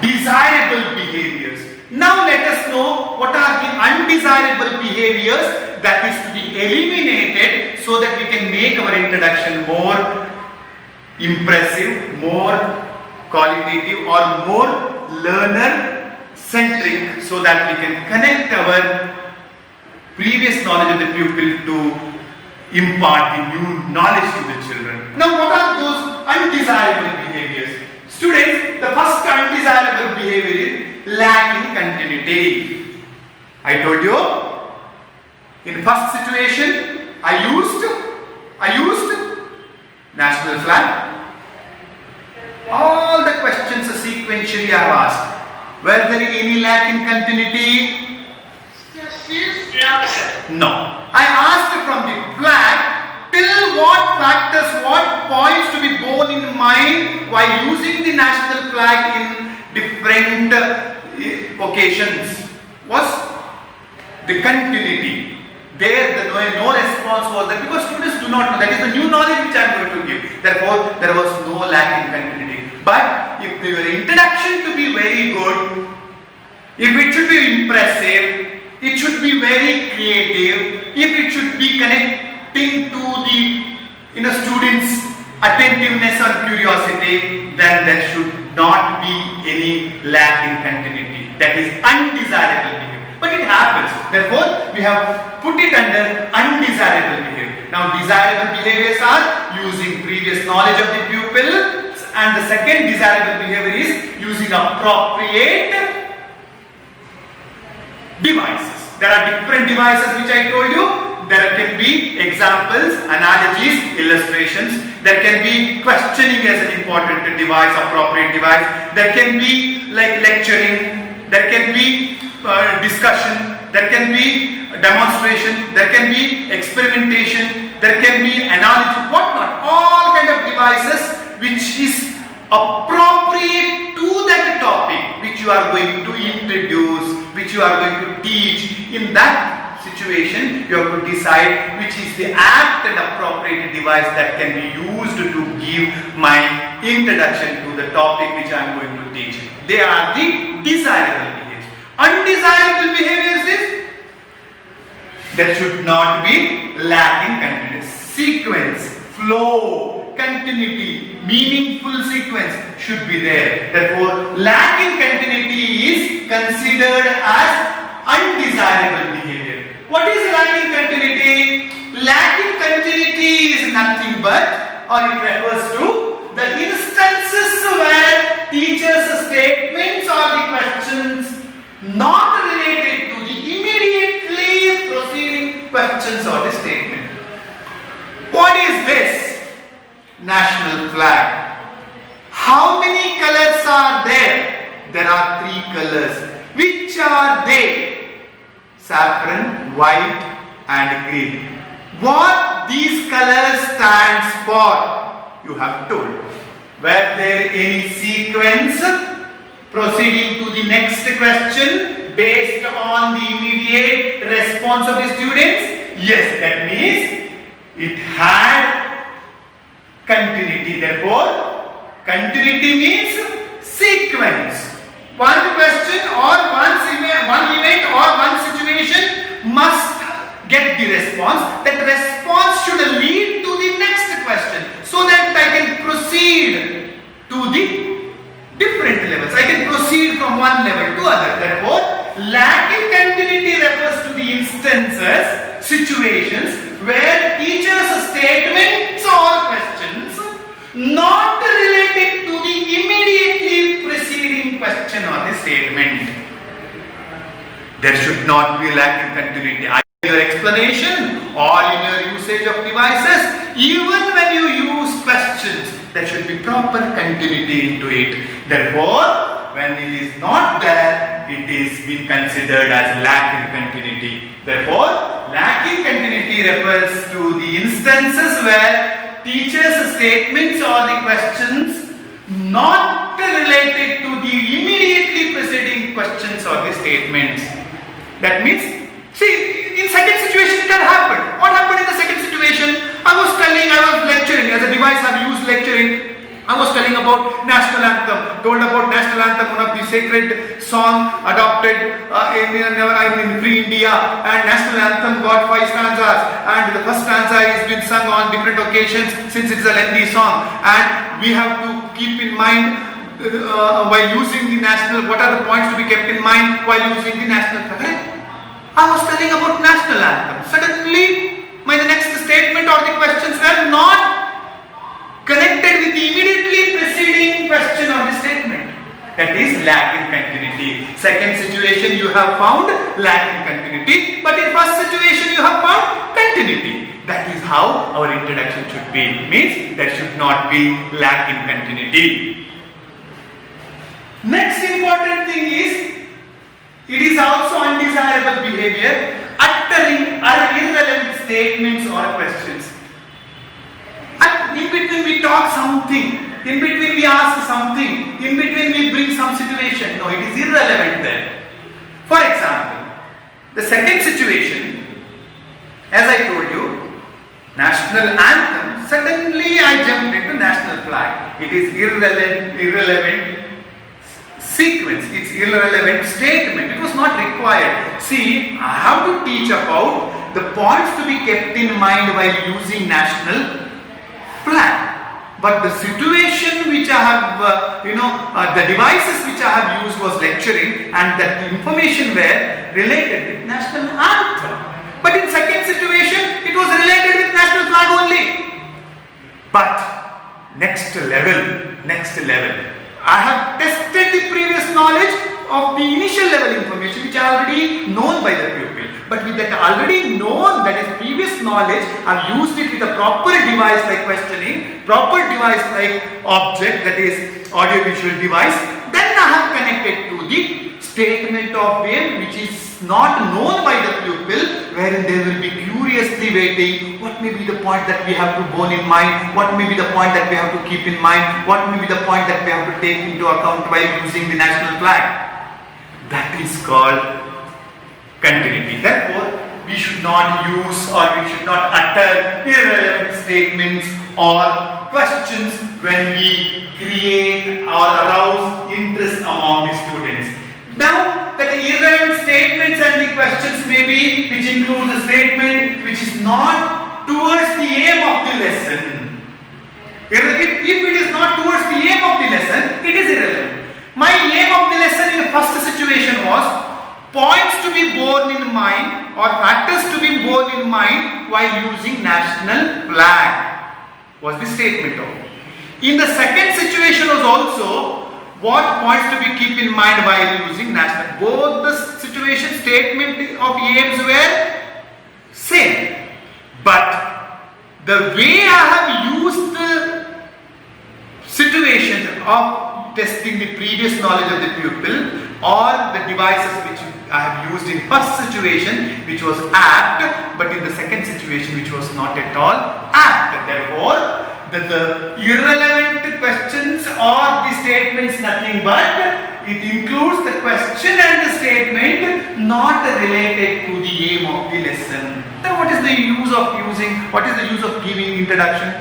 desirable behaviors. Now let us know what are the undesirable behaviors that is to be eliminated so that we can make our introduction more impressive, more qualitative or more learner centric, so that we can connect our previous knowledge of the pupil to impart the new knowledge to the children. Now what are those undesirable behaviors? Students, the first undesirable behavior is lacking continuity. I told you, in first situation, I used national flag. All the questions sequentially I have asked. Were there any lack in continuity? No, sir. No. I asked from the flag till what factors, what points to be borne in mind while using the national flag in different occasions was the continuity. There no response was there because students do not know. That is the new knowledge which I am going to give. Therefore, there was no lack in continuity. But if your introduction to be very good, if it should be impressive, it should be very creative, if it should be connecting to the students' attentiveness or curiosity, then there should not be any lack in continuity. That is undesirable behavior. But it happens. Therefore, we have put it under undesirable behavior. Now, desirable behaviors are using previous knowledge of the pupil, and the second desirable behavior is using appropriate devices. There are different devices which I told you. There can be examples, analogies, illustrations. There can be questioning as an important device, appropriate device. There can be like lecturing. There can be discussion. There can be demonstration. There can be experimentation. There can be analogy, whatnot. All kind of devices which is appropriate to that topic which you are going to introduce, which you are going to teach. In that situation, you have to decide which is the apt and appropriate device that can be used to give my introduction to the topic which I am going to teach. They are the desirable behaviors. Undesirable behaviors is there should not be lacking continuous sequence, flow, continuity, meaningful sequence should be there. Therefore, lacking continuity is considered as undesirable behavior. What is lacking continuity? Lacking continuity is nothing but, or it refers to the instances where teachers' statements or the questions not related to the immediately proceeding questions or the statement. What is this? National flag. How many colors are there? There are 3 colors. Which are they? Saffron, white and green. What these colors stands for? You have told. Were there any sequence proceeding to the next question based on the immediate response of the students? Yes, that means it had continuity. Therefore, continuity means sequence. One question or one event or one situation must get the response. That response should lead to the next question so that I can proceed to the different levels. I can proceed from one level to other. Therefore, lacking continuity refers to the instances, situations where teachers' statements or questions not related to the immediately preceding question or the statement. There should not be lacking continuity. In your explanation or in your usage of devices, even when you use questions, there should be proper continuity into it. Therefore, when it is not there, it is being considered as lacking continuity. Therefore, lacking continuity refers to the instances where teachers' statements or the questions not related to the immediately preceding questions or the statements. That means, see, in second situation it can happen. What happened in the second situation? I was lecturing, as a device I have used lecturing. I was telling about national anthem, told about national anthem, one of the sacred song adopted in free India, and national anthem got 5 stanzas, and the first stanza is been sung on different occasions since it is a lengthy song, and we have to keep in mind while using the national, what are the points to be kept in mind while using the national flag. I was telling about national anthem. Suddenly, my next statement or the questions were not connected with the immediately preceding question or the statement. That is lacking continuity. Second situation you have found lacking continuity, but in first situation you have found continuity. That is how our introduction should be. Means there should not be lacking continuity. Next important thing is, it is also undesirable behavior, uttering irrelevant statements or questions. In between we talk something, in between we ask something, in between we bring some situation. No, it is irrelevant there. For example, the second situation, as I told you, national anthem, suddenly I jumped into national flag. It is irrelevant sequence, it's irrelevant statement. It was not required. See, I have to teach about the points to be kept in mind while using national flag. But the situation which I have, the devices which I have used was lecturing, and that information were related with national anthem. But in second situation, it was related with national flag only. But next level. I have tested the previous knowledge of the initial level information which are already known by the pupil. But with that already known, that is previous knowledge, I've used it with a proper device like questioning, proper device like object, that is audio-visual device. Then I have connected to the statement of aim which is not known by the pupil, wherein they will be curiously waiting what may be the point that we have to bear in mind, what may be the point that we have to keep in mind, what may be the point that we have to take into account while using the national flag. That is called continuity. Therefore, we should not use or we should not utter irrelevant statements or questions when we create or arouse interest among the students. Now, that the irrelevant statements and the questions may be which include a statement which is not towards the aim of the lesson. If it is not towards the aim of the lesson, it is irrelevant. My aim of the lesson in the first situation was points to be borne in mind or factors to be borne in mind while using national flag was the statement of. In the second situation was also what points to be keep in mind while using national. Both the situation statement of aims were same, but the way I have used the situation of testing the previous knowledge of the pupil or the devices which I have used in first situation which was apt, but in the second situation which was not at all apt. Therefore, the irrelevant questions or the statements nothing but it includes the question and the statement not related to the aim of the lesson. Then what is the use of giving introduction?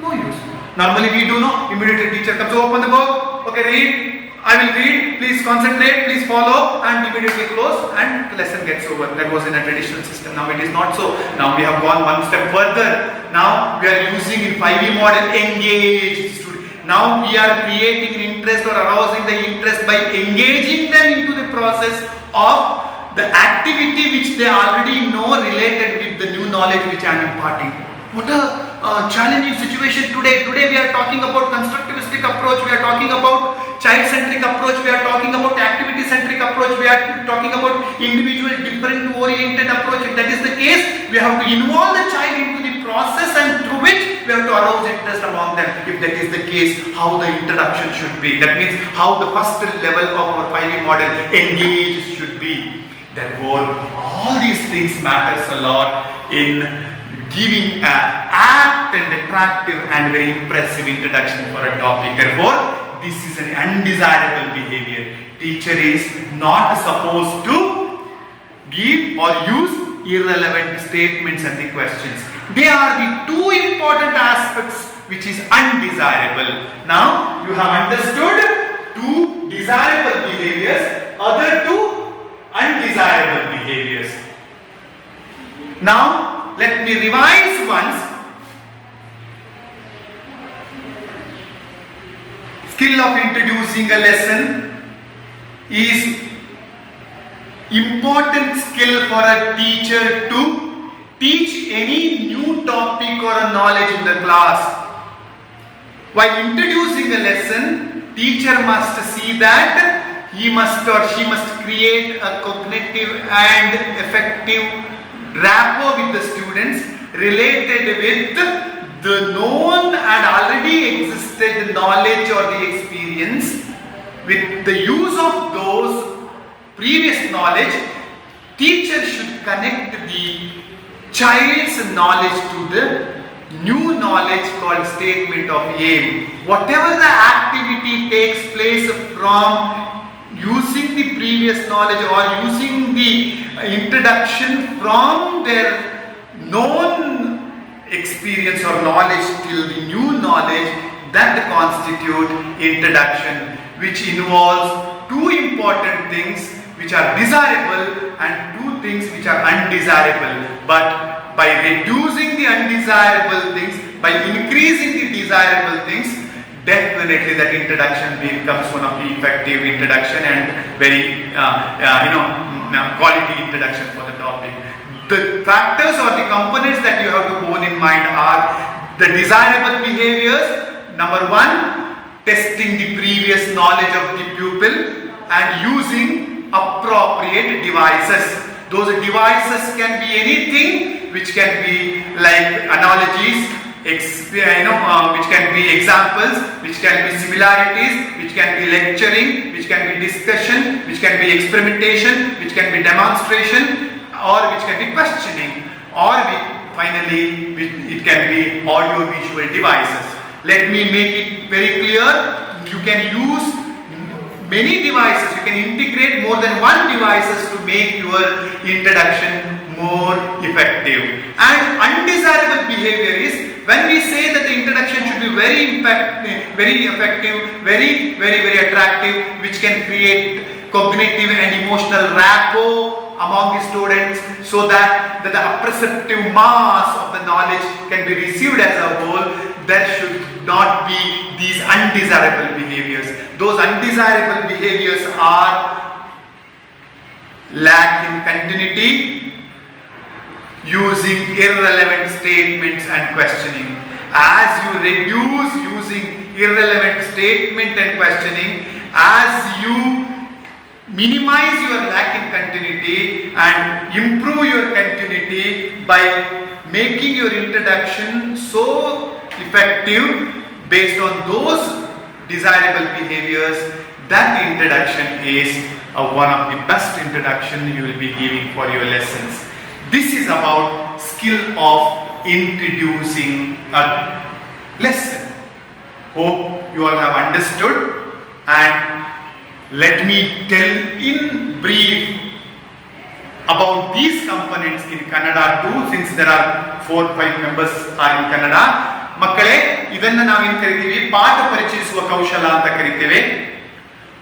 No use. Normally we do know, immediately teacher comes, open the book, okay, read, I will read, please concentrate, please follow, and immediately close and the lesson gets over. That was in a traditional system. Now it is not so. Now we have gone one step further. Now we are using in 5E model engaged student. Now we are creating an interest or arousing the interest by engaging them into the process of the activity which they already know related with the new knowledge which I am imparting. What a challenging situation today. Today we are talking about constructivistic approach, we are talking about child-centric approach, we are talking about activity-centric approach, we are talking about individual different-oriented approach. If that is the case, we have to involve the child into the process and through which we have to arouse interest among them. If that is the case, how the introduction should be. That means how the first level of our 5E model engaged should be. Therefore, all these things matters a lot in giving an apt and attractive and very impressive introduction for a topic. Therefore, this is an undesirable behavior. Teacher is not supposed to give or use irrelevant statements and the questions. They are the two important aspects which is undesirable. Now, you have understood two desirable behaviors, other two undesirable behaviors. Now, let me revise once. Skill of introducing a lesson is important skill for a teacher to teach any new topic or a knowledge in the class. While introducing a lesson, teacher must see that he must or she must create a cognitive and effective rapport with the students related with the known and already existed knowledge or the experience. With the use of those previous knowledge, teacher should connect the child's knowledge to the new knowledge called statement of aim. Whatever the activity takes place from using the previous knowledge or using the introduction from their known experience or knowledge till the new knowledge, that constitute introduction, which involves two important things which are desirable and two things which are undesirable. But by reducing the undesirable things, by increasing the desirable things, definitely that introduction becomes one of the effective introduction and very quality introduction for the topic. The factors or the components that you have to bear in mind are the desirable behaviors. Number one, testing the previous knowledge of the pupil and using appropriate devices. Those devices can be anything, which can be like analogies, which can be examples, which can be similarities, which can be lecturing, which can be discussion, which can be experimentation, which can be demonstration, or which can be questioning, or finally it can be audio visual devices. Let me make it very clear. You can use many devices, you can integrate more than one devices to make your introduction more effective. And undesirable behavior is when we say that the introduction should be very effective, very attractive, which can create cognitive and emotional rapport among the students, so that the apperceptive mass of the knowledge can be received as a whole. There should not be these undesirable behaviors. Those undesirable behaviors are lack in continuity, using irrelevant statements and questioning. As you reduce using irrelevant statement and questioning, as you minimize your lack in continuity and improve your continuity by making your introduction so effective based on those desirable behaviors, that introduction is one of the best introduction you will be giving for your lessons. This is about skill of introducing a lesson. Hope you all have understood, and let me tell in brief about these components in Kannada too, since there are 4-5 members are in Kannada. ಮಕ್ಕಳೇ, ಇದನ್ನ ನಾವೇನ್ ಕರಿತೀವಿ, ಪಾಠ ಪರಿಚಯಿಸುವ ಕೌಶಲ ಅಂತ ಕರಿತೇವೆ.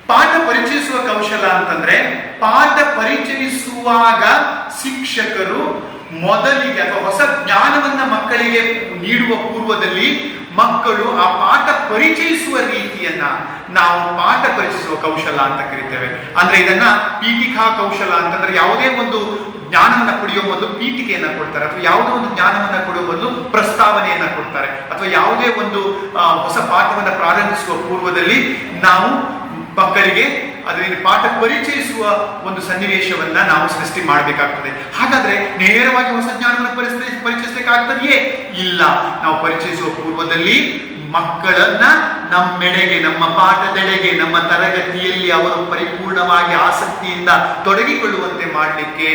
ಪಾಠ ಪರಿಚಯಿಸುವ ಕೌಶಲ ಅಂತಂದ್ರೆ, ಪಾಠ ಪರಿಚಯಿಸುವಾಗ ಶಿಕ್ಷಕರು ಮೊದಲಿಗೆ ಅಥವಾ ಹೊಸ ಜ್ಞಾನವನ್ನ ಮಕ್ಕಳಿಗೆ ನೀಡುವ ಪೂರ್ವದಲ್ಲಿ ಮಕ್ಕಳು ಆ ಪಾಠ ಪರಿಚಯಿಸುವ ರೀತಿಯನ್ನ ನಾವು ಪಾಠ ಪರಿಚಯಿಸುವ ಕೌಶಲ ಅಂತ ಕರಿತೇವೆ. ಅಂದ್ರೆ ಇದನ್ನ ಪೀಠಿಕಾ ಕೌಶಲ ಅಂತಂದ್ರೆ, ಯಾವುದೇ ಒಂದು ಜ್ಞಾನವನ್ನ ಪಡೆಯುವ ಮೊದಲು ಪೀಠಿಕೆಯನ್ನ ಕೊಡ್ತಾರೆ, ಅಥವಾ ಯಾವುದೋ ಒಂದು ಜ್ಞಾನವನ್ನ ಕೊಡುವ ಮೊದಲು ಪ್ರಸ್ತಾವನೆಯನ್ನ ಕೊಡ್ತಾರೆ, ಅಥವಾ ಯಾವುದೇ ಒಂದು ಹೊಸ ಪಾಠವನ್ನ ಪ್ರಾರಂಭಿಸುವ ಪೂರ್ವದಲ್ಲಿ ನಾವು ಮಕ್ಕಳಿಗೆ ಅದರಿಂದ ಪಾಠ ಪರಿಚಯಿಸುವ ಒಂದು ಸನ್ನಿವೇಶವನ್ನ ನಾವು ಸೃಷ್ಟಿ ಮಾಡಬೇಕಾಗ್ತದೆ. ಹಾಗಾದ್ರೆ ನೇರವಾಗಿ ಹೊಸ ಜ್ಞಾನವನ್ನು ಪರಿಚಯಿಸಲಿಕ್ಕಾಗ್ತದೆಯೇ? ಇಲ್ಲ. ನಾವು ಪರಿಚಯಿಸುವ ಪೂರ್ವದಲ್ಲಿ ಮಕ್ಕಳನ್ನ ನಮ್ಮೆಡೆಗೆ, ನಮ್ಮ ಪಾಠದೆಡೆಗೆ, ನಮ್ಮ ತರಗತಿಯಲ್ಲಿ ಅವರು ಪರಿಪೂರ್ಣವಾಗಿ ಆಸಕ್ತಿಯಿಂದ ತೊಡಗಿಕೊಳ್ಳುವಂತೆ ಮಾಡಲಿಕ್ಕೆ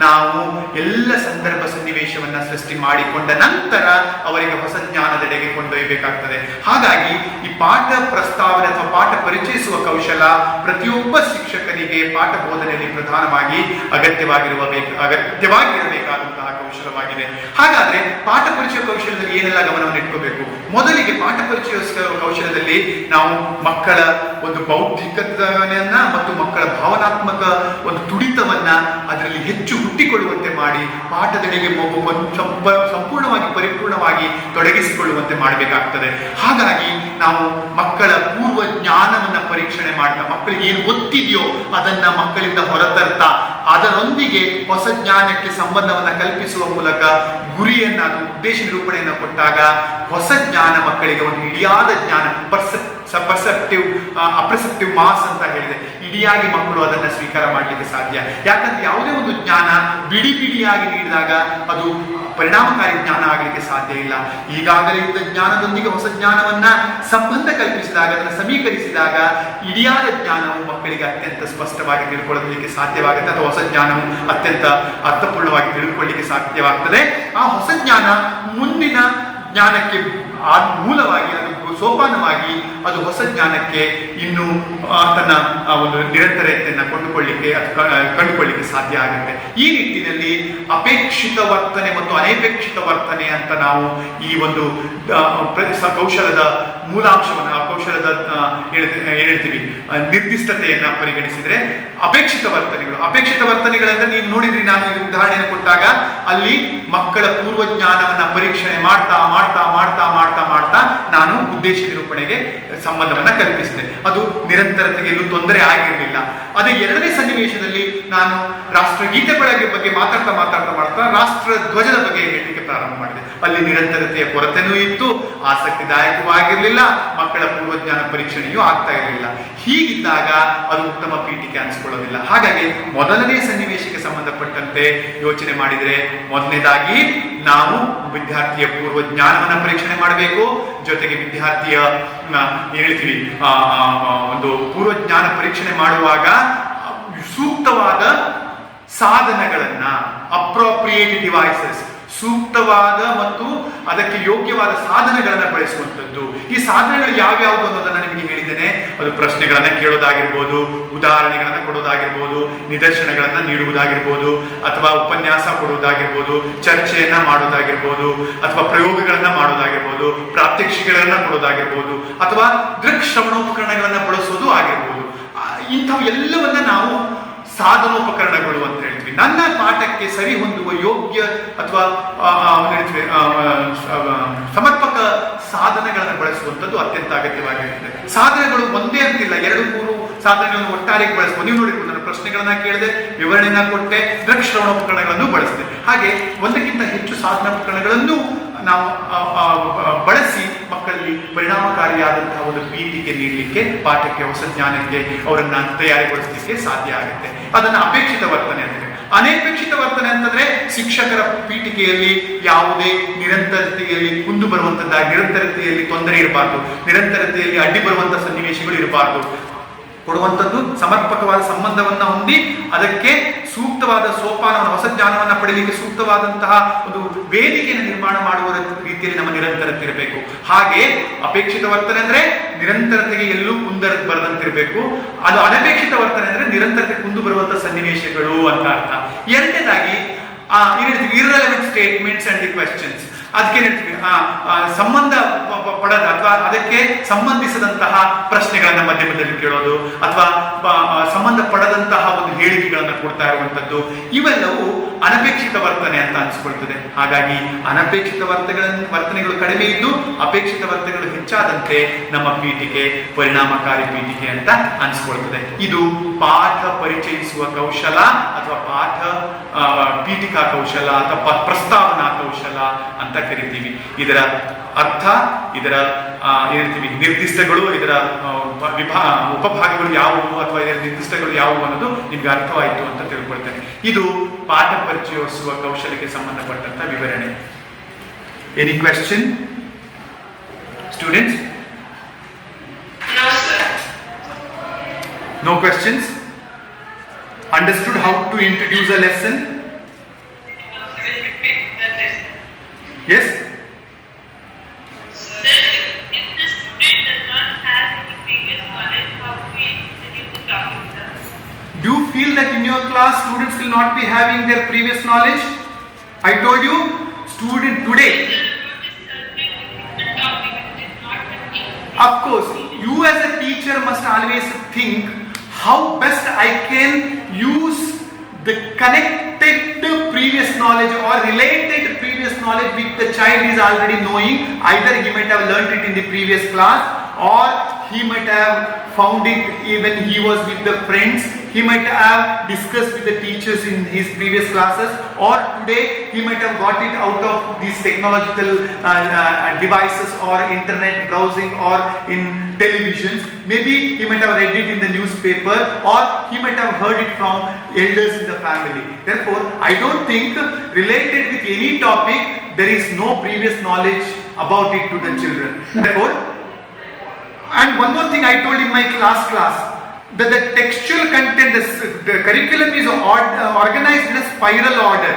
ನಾವು ಎಲ್ಲ ಸಂದರ್ಭ ಸನ್ನಿವೇಶವನ್ನ ಸೃಷ್ಟಿ ಮಾಡಿಕೊಂಡ ನಂತರ ಅವರಿಗೆ ಹೊಸ ಜ್ಞಾನದೆಡೆಗೆ ಕೊಂಡೊಯ್ಯಬೇಕಾಗ್ತದೆ. ಹಾಗಾಗಿ ಈ ಪಾಠ ಪ್ರಸ್ತಾವನೆ ಅಥವಾ ಪಾಠ ಪರಿಚಯಿಸುವ ಕೌಶಲ ಪ್ರತಿಯೊಬ್ಬ ಶಿಕ್ಷಕನಿಗೆ ಪಾಠ ಬೋಧನೆಯಲ್ಲಿ ಪ್ರಧಾನವಾಗಿ ಅಗತ್ಯವಾಗಿರಬೇಕಾದಂತಹ ಕೌಶಲವಾಗಿದೆ. ಹಾಗಾದ್ರೆ ಪಾಠ ಪರಿಚಯ ಕೌಶಲದಲ್ಲಿ ಏನೆಲ್ಲ ಗಮನವನ್ನು ಇಟ್ಕೋಬೇಕು? ಮೊದಲಿಗೆ ಪಾಠ ಪರಿಚಯ ಕೌಶಲದಲ್ಲಿ ನಾವು ಮಕ್ಕಳ ಒಂದು ಬೌದ್ಧಿಕತೆಯನ್ನ ಮತ್ತು ಮಕ್ಕಳ ಭಾವನಾತ್ಮಕ ಒಂದು ತುಡಿತವನ್ನ ಅದರಲ್ಲಿ ಹೆಚ್ಚು ಹುಟ್ಟಿಕೊಳ್ಳುವಂತೆ ಮಾಡಿ ಪಾಠದೆಡೆಗೆ ಸಂಪೂರ್ಣವಾಗಿ ಪರಿಪೂರ್ಣವಾಗಿ ತೊಡಗಿಸಿಕೊಳ್ಳುವಂತೆ ಮಾಡಬೇಕಾಗ್ತದೆ. ಹಾಗಾಗಿ ನಾವು ಮಕ್ಕಳ ಪೂರ್ವ ಜ್ಞಾನವನ್ನ ಪರೀಕ್ಷಣೆ ಮಾಡ್ತಾ, ಮಕ್ಕಳಿಗೆ ಏನು ಗೊತ್ತಿದೆಯೋ ಅದನ್ನ ಮಕ್ಕಳಿಂದ ಹೊರತರ್ತಾ, ಅದರೊಂದಿಗೆ ಹೊಸ ಜ್ಞಾನಕ್ಕೆ ಸಂಬಂಧವನ್ನ ಕಲ್ಪಿಸುವ ಮೂಲಕ ಗುರಿಯನ್ನ, ಉದ್ದೇಶ ನಿರೂಪಣೆಯನ್ನು ಕೊಟ್ಟಾಗ ಹೊಸ ಜ್ಞಾನ ಮಕ್ಕಳಿಗೆ ಒಂದು ಇಡಿಯಾದ ಜ್ಞಾನ, ಅಪ್ರೆಸೆಪ್ಟಿವ್ ಮಾಸ್ ಅಂತ ಹೇಳಿದೆ, ಇಡಿಯಾಗಿ ಮಕ್ಕಳು ಅದನ್ನ ಸ್ವೀಕಾರ ಮಾಡಲಿಕ್ಕೆ ಸಾಧ್ಯ. ಯಾಕಂದ್ರೆ ಯಾವುದೇ ಒಂದು ಜ್ಞಾನ ಬಿಡಿಯಾಗಿ ನೀಡಿದಾಗ ಅದು ಪರಿಣಾಮಕಾರಿ ಜ್ಞಾನ ಆಗಲಿಕ್ಕೆ ಸಾಧ್ಯ ಇಲ್ಲ. ಈಗಾಗಲೇ ಇದ್ದ ಜ್ಞಾನದೊಂದಿಗೆ ಹೊಸ ಜ್ಞಾನವನ್ನ ಸಂಬಂಧ ಕಲ್ಪಿಸಿದಾಗ, ಅದನ್ನು ಸಮೀಕರಿಸಿದಾಗ ಇಡಿಯಾದ ಜ್ಞಾನವು ಮಕ್ಕಳಿಗೆ ಅತ್ಯಂತ ಸ್ಪಷ್ಟವಾಗಿ ತಿಳ್ಕೊಳ್ಳಲಿಕ್ಕೆ ಸಾಧ್ಯವಾಗುತ್ತೆ, ಅಥವಾ ಹೊಸ ಜ್ಞಾನವು ಅತ್ಯಂತ ಅರ್ಥಪೂರ್ಣವಾಗಿ ತಿಳ್ಕೊಳ್ಳಿಕ್ಕೆ ಸಾಧ್ಯವಾಗ್ತದೆ. ಆ ಹೊಸ ಜ್ಞಾನ ಮುಂದಿನ ಜ್ಞಾನಕ್ಕೆ ಮೂಲವಾಗಿ, ಅದು ಸೋಪಾನವಾಗಿ ಅದು ಹೊಸ ಜ್ಞಾನಕ್ಕೆ ಇನ್ನು ತನ್ನ ಒಂದು ನಿರಂತರತೆಯನ್ನು ಕಂಡುಕೊಳ್ಳಿಕ್ಕೆ ಸಾಧ್ಯ ಆಗುತ್ತೆ. ಈ ನಿಟ್ಟಿನಲ್ಲಿ ಅಪೇಕ್ಷಿತ ವರ್ತನೆ ಮತ್ತು ಅನಪೇಕ್ಷಿತ ವರ್ತನೆ ಅಂತ ನಾವು ಈ ಒಂದು ಕೌಶಲದ ಮೂಲಾಂಶವನ್ನು, ಆ ಕೌಶಲದ ಹೇಳ್ತೀವಿ ನಿರ್ದಿಷ್ಟತೆಯನ್ನ ಪರಿಗಣಿಸಿದ್ರೆ, ಅಪೇಕ್ಷಿತ ವರ್ತನೆಗಳಂದ್ರೆ ನೀವು ನೋಡಿದ್ರಿ, ನಾನು ಉದಾಹರಣೆಯನ್ನು ಕೊಟ್ಟಾಗ ಅಲ್ಲಿ ಮಕ್ಕಳ ಪೂರ್ವ ಜ್ಞಾನವನ್ನ ಪರೀಕ್ಷಣೆ ಮಾಡ್ತಾ ನಾನು ಉದ್ದೇಶ ನಿರೂಪಣೆಗೆ ಸಂಬಂಧವನ್ನ ಕಲ್ಪಿಸಿದೆ. ಅದು ನಿರಂತರತೆಗೆ ಎಲ್ಲೂ ತೊಂದರೆ ಆಗಿರಲಿಲ್ಲ. ಅದೇ ಎರಡನೇ ಸನ್ನಿವೇಶದಲ್ಲಿ ನಾನು ರಾಷ್ಟ್ರಗೀತೆ ಬಗ್ಗೆ ಮಾತಾಡ್ತಾ ರಾಷ್ಟ್ರ ಧ್ವಜದ ಬಗ್ಗೆ ಹೇಳಲಿಕ್ಕೆ ಪ್ರಾರಂಭ ಮಾಡಿದೆ. ಅಲ್ಲಿ ನಿರಂತರತೆಯ ಕೊರತೆನೂ ಇತ್ತು, ಆಸಕ್ತಿದಾಯಕವಾಗಿರಲಿಲ್ಲ, ಮಕ್ಕಳ ಪೂರ್ವಜ್ಞಾನ ಪರೀಕ್ಷಣೆಯೂ ಆಗ್ತಾ ಇರಲಿಲ್ಲ. ಹೀಗಿದ್ದಾಗ ಅದು ಉತ್ತಮ ಪೀಠಿಕೆ ಅನಿಸ್ಕೊಳ್ಳೋದಿಲ್ಲ. ಹಾಗಾಗಿ ಮೊದಲನೇ ಸನ್ನಿವೇಶಕ್ಕೆ ಸಂಬಂಧಪಟ್ಟಂತೆ ಯೋಚನೆ ಮಾಡಿದರೆ, ಮೊದಲನೇದಾಗಿ ನಾವು ವಿದ್ಯಾರ್ಥಿಯ ಪೂರ್ವಜ್ಞಾನವನ್ನ ಪರೀಕ್ಷಣೆ ಮಾಡಬೇಕು. ಜೊತೆಗೆ ವಿದ್ಯಾರ್ಥಿಯ ಹೇಳ್ತೀವಿ ಒಂದು ಪೂರ್ವಜ್ಞಾನ ಪರೀಕ್ಷಣೆ ಮಾಡುವಾಗ ಸೂಕ್ತವಾದ ಸಾಧನಗಳನ್ನ, ಅಪ್ರೋಪ್ರಿಯೇಟ್ ಡಿವೈಸಸ್, ಸೂಕ್ತವಾದ ಮತ್ತು ಅದಕ್ಕೆ ಯೋಗ್ಯವಾದ ಸಾಧನಗಳನ್ನ ಬಳಸುವಂಥದ್ದು. ಈ ಸಾಧನಗಳು ಯಾವ್ಯಾವುದು ಅನ್ನೋದನ್ನ ನಿಮಗೆ ಹೇಳಿದ್ದೇನೆ. ಅದು ಪ್ರಶ್ನೆಗಳನ್ನ ಕೇಳೋದಾಗಿರ್ಬೋದು, ಉದಾಹರಣೆಗಳನ್ನ ಕೊಡೋದಾಗಿರ್ಬೋದು, ನಿದರ್ಶನಗಳನ್ನ ನೀಡುವುದಾಗಿರ್ಬೋದು, ಅಥವಾ ಉಪನ್ಯಾಸ ಕೊಡುವುದಾಗಿರ್ಬೋದು, ಚರ್ಚೆಯನ್ನ ಮಾಡೋದಾಗಿರ್ಬೋದು, ಅಥವಾ ಪ್ರಯೋಗಗಳನ್ನ ಮಾಡೋದಾಗಿರ್ಬೋದು, ಪ್ರಾತ್ಯಕ್ಷಿಕೆಗಳನ್ನ ಕೊಡೋದಾಗಿರ್ಬೋದು, ಅಥವಾ ದೃಕ್ ಶ್ರವಣೋಪಕರಣಗಳನ್ನ ಬಳಸೋದು ಆಗಿರ್ಬೋದು. ಇಂಥವು ಎಲ್ಲವನ್ನ ನಾವು ಸಾಧನೋಪಕರಣಗಳು ಅಂತ ಹೇಳ್ತೀವಿ. ನನ್ನ ಪಾಠಕ್ಕೆ ಸರಿ ಹೊಂದುವ ಯೋಗ್ಯ ಅಥವಾ ಸಮರ್ಪಕ ಸಾಧನಗಳನ್ನು ಬಳಸುವಂಥದ್ದು ಅತ್ಯಂತ ಅಗತ್ಯವಾಗಿರುತ್ತದೆ. ಸಾಧನಗಳು ಒಂದೇ ಅಂತಿಲ್ಲ, 2-3 ಸಾಧನಗಳನ್ನು ಒಟ್ಟಾರೆ ಬಳಸಬಹುದು. ನೀವು ನೋಡಿರ್ಬೋದು, ನಾನು ಪ್ರಶ್ನೆಗಳನ್ನ ಕೇಳಿದೆ, ವಿವರಣೆಯನ್ನ ಕೊಟ್ಟೆ, ದೃಕ್ ಶ್ರವಣೋಪಕರಣಗಳನ್ನು ಬಳಸಿದೆ. ಹಾಗೆ ಒಂದಕ್ಕಿಂತ ಹೆಚ್ಚು ಸಾಧನೋಪಕರಣಗಳನ್ನು ನಾವು ಬಳಸಿ ಮಕ್ಕಳಲ್ಲಿ ಪರಿಣಾಮಕಾರಿಯಾದಂತಹ ಒಂದು ಪೀಠಿಕೆ ನೀಡಲಿಕ್ಕೆ, ಪಾಠಕ್ಕೆ, ಹೊಸ ಜ್ಞಾನಕ್ಕೆ ಅವರನ್ನ ತಯಾರಿಗೊಳಿಸಲಿಕ್ಕೆ ಸಾಧ್ಯ ಆಗುತ್ತೆ. ಅದನ್ನು ಅಪೇಕ್ಷಿತ ವರ್ತನೆ ಅಂತಾರೆ. ಅನಪೇಕ್ಷಿತ ವರ್ತನೆ ಅಂತಂದ್ರೆ ಶಿಕ್ಷಕರ ಪೀಠಿಕೆಯಲ್ಲಿ ಯಾವುದೇ ನಿರಂತರತೆಯಲ್ಲಿ ಕುಂದು ಬರುವಂತದ್ದಾಗಿ, ನಿರಂತರತೆಯಲ್ಲಿ ತೊಂದರೆ ಇರಬಾರ್ದು, ನಿರಂತರತೆಯಲ್ಲಿ ಅಡ್ಡಿ ಬರುವಂತಹ ಸನ್ನಿವೇಶಗಳು ಇರಬಾರ್ದು. ಕೊಡುವಂಥದ್ದು ಸಮರ್ಪಕವಾದ ಸಂಬಂಧವನ್ನ ಹೊಂದಿ ಅದಕ್ಕೆ ಸೂಕ್ತವಾದ ಸೋಪಾನವನ್ನು, ಹೊಸ ಜ್ಞಾನವನ್ನು ಪಡೆಯಲಿಕ್ಕೆ ಸೂಕ್ತವಾದಂತಹ ಒಂದು ವೇದಿಕೆಯನ್ನು ನಿರ್ಮಾಣ ಮಾಡುವ ರೀತಿಯಲ್ಲಿ ನಮ್ಮ ನಿರಂತರತೆ ಇರಬೇಕು. ಹಾಗೆ ಅಪೇಕ್ಷಿತ ವರ್ತನೆ ಅಂದ್ರೆ ನಿರಂತರತೆಗೆ ಎಲ್ಲೂ ಬರದಂತಿರಬೇಕು. ಅದು ಅನಪೇಕ್ಷಿತ ವರ್ತನೆ ಅಂದ್ರೆ ನಿರಂತರತೆ ಕುಂದು ಬರುವಂತಹ ಸನ್ನಿವೇಶಗಳು ಅಂತ ಅರ್ಥ. ಎರಡನೇದಾಗಿ irrelevant statements and the questions. ಅದಕ್ಕೆ ಹೇಳ್ತೀವಿ ಸಂಬಂಧ ಪಡದ ಅಥವಾ ಅದಕ್ಕೆ ಸಂಬಂಧಿಸಿದಂತಹ ಪ್ರಶ್ನೆಗಳನ್ನ ಮಧ್ಯದಲ್ಲಿ ಕೇಳೋದು, ಅಥವಾ ಸಂಬಂಧ ಪಡದಂತಹ ಒಂದು ಹೇಳಿಕೆಗಳನ್ನ ಕೊಡ್ತಾ ಇರುವಂತದ್ದು, ಇವೆಲ್ಲವೂ ಅನಪೇಕ್ಷಿತ ವರ್ತನೆ ಅಂತ ಅನಿಸ್ಕೊಳ್ತದೆ. ಹಾಗಾಗಿ ಅನಪೇಕ್ಷಿತ ವರ್ತನೆಗಳು ಕಡಿಮೆ ಇದ್ದು ಅಪೇಕ್ಷಿತ ವರ್ತನೆಗಳು ಹೆಚ್ಚಾದಂತೆ ನಮ್ಮ ಪೀಠಿಕೆ ಪರಿಣಾಮಕಾರಿ ಪೀಠಿಕೆ ಅಂತ ಅನಿಸ್ಕೊಳ್ತದೆ. ಇದು ಪಾಠ ಪರಿಚಯಿಸುವ ಕೌಶಲ ಅಥವಾ ಪಾಠ ಪೀಠಿಕಾ ಕೌಶಲ ಅಥವಾ ಪ್ರಸ್ತಾವನಾ ಕೌಶಲ ಅಂತ ಕರಿತೀವಿ. ಇದರ ಅರ್ಥ, ಇದರ ಹೇಳ್ತೀವಿ ನಿರ್ದಿಷ್ಟಗಳು, ಇದರ ಉಪಭಾಗಗಳು ಯಾವುವು ಅಥವಾ ಇದರ ನಿರ್ದಿಷ್ಟಗಳು ಯಾವುವು ಅನ್ನೋದು ನಿಮ್ಗೆ ಅರ್ಥವಾಯಿತು ಅಂತ ತಿಳ್ಕೊಳ್ತೇನೆ. ಇದು ಪಾಠ ಪರಿಚಯಿಸುವ ಕೌಶಲ್ಯಕ್ಕೆ ಸಂಬಂಧಪಟ್ಟಂತ ವಿವರಣೆ. Any question students? No, sir. No questions? Understood how to introduce a lesson? Yes? Sir, if the student does not have any previous knowledge, how do we introduce the topic, sir? Do you feel that in your class students will not be having their previous knowledge? I told you, student today. Of course, you as a teacher must always think how best I can use the connected previous knowledge or related previous knowledge which the child is already knowing. Either he might have learnt it in the previous class, or he might have found it even he was with the friends. He might have discussed with the teachers in his previous classes, or today he might have got it out of these technological devices or internet browsing or in televisions. Maybe he might have read it in the newspaper, or he might have heard it from elders in the family. Therefore, I don't think related with any topic there is no previous knowledge about it to the children. Therefore, and one more thing I told in my class, that the textual content, the curriculum is organized in a spiral order.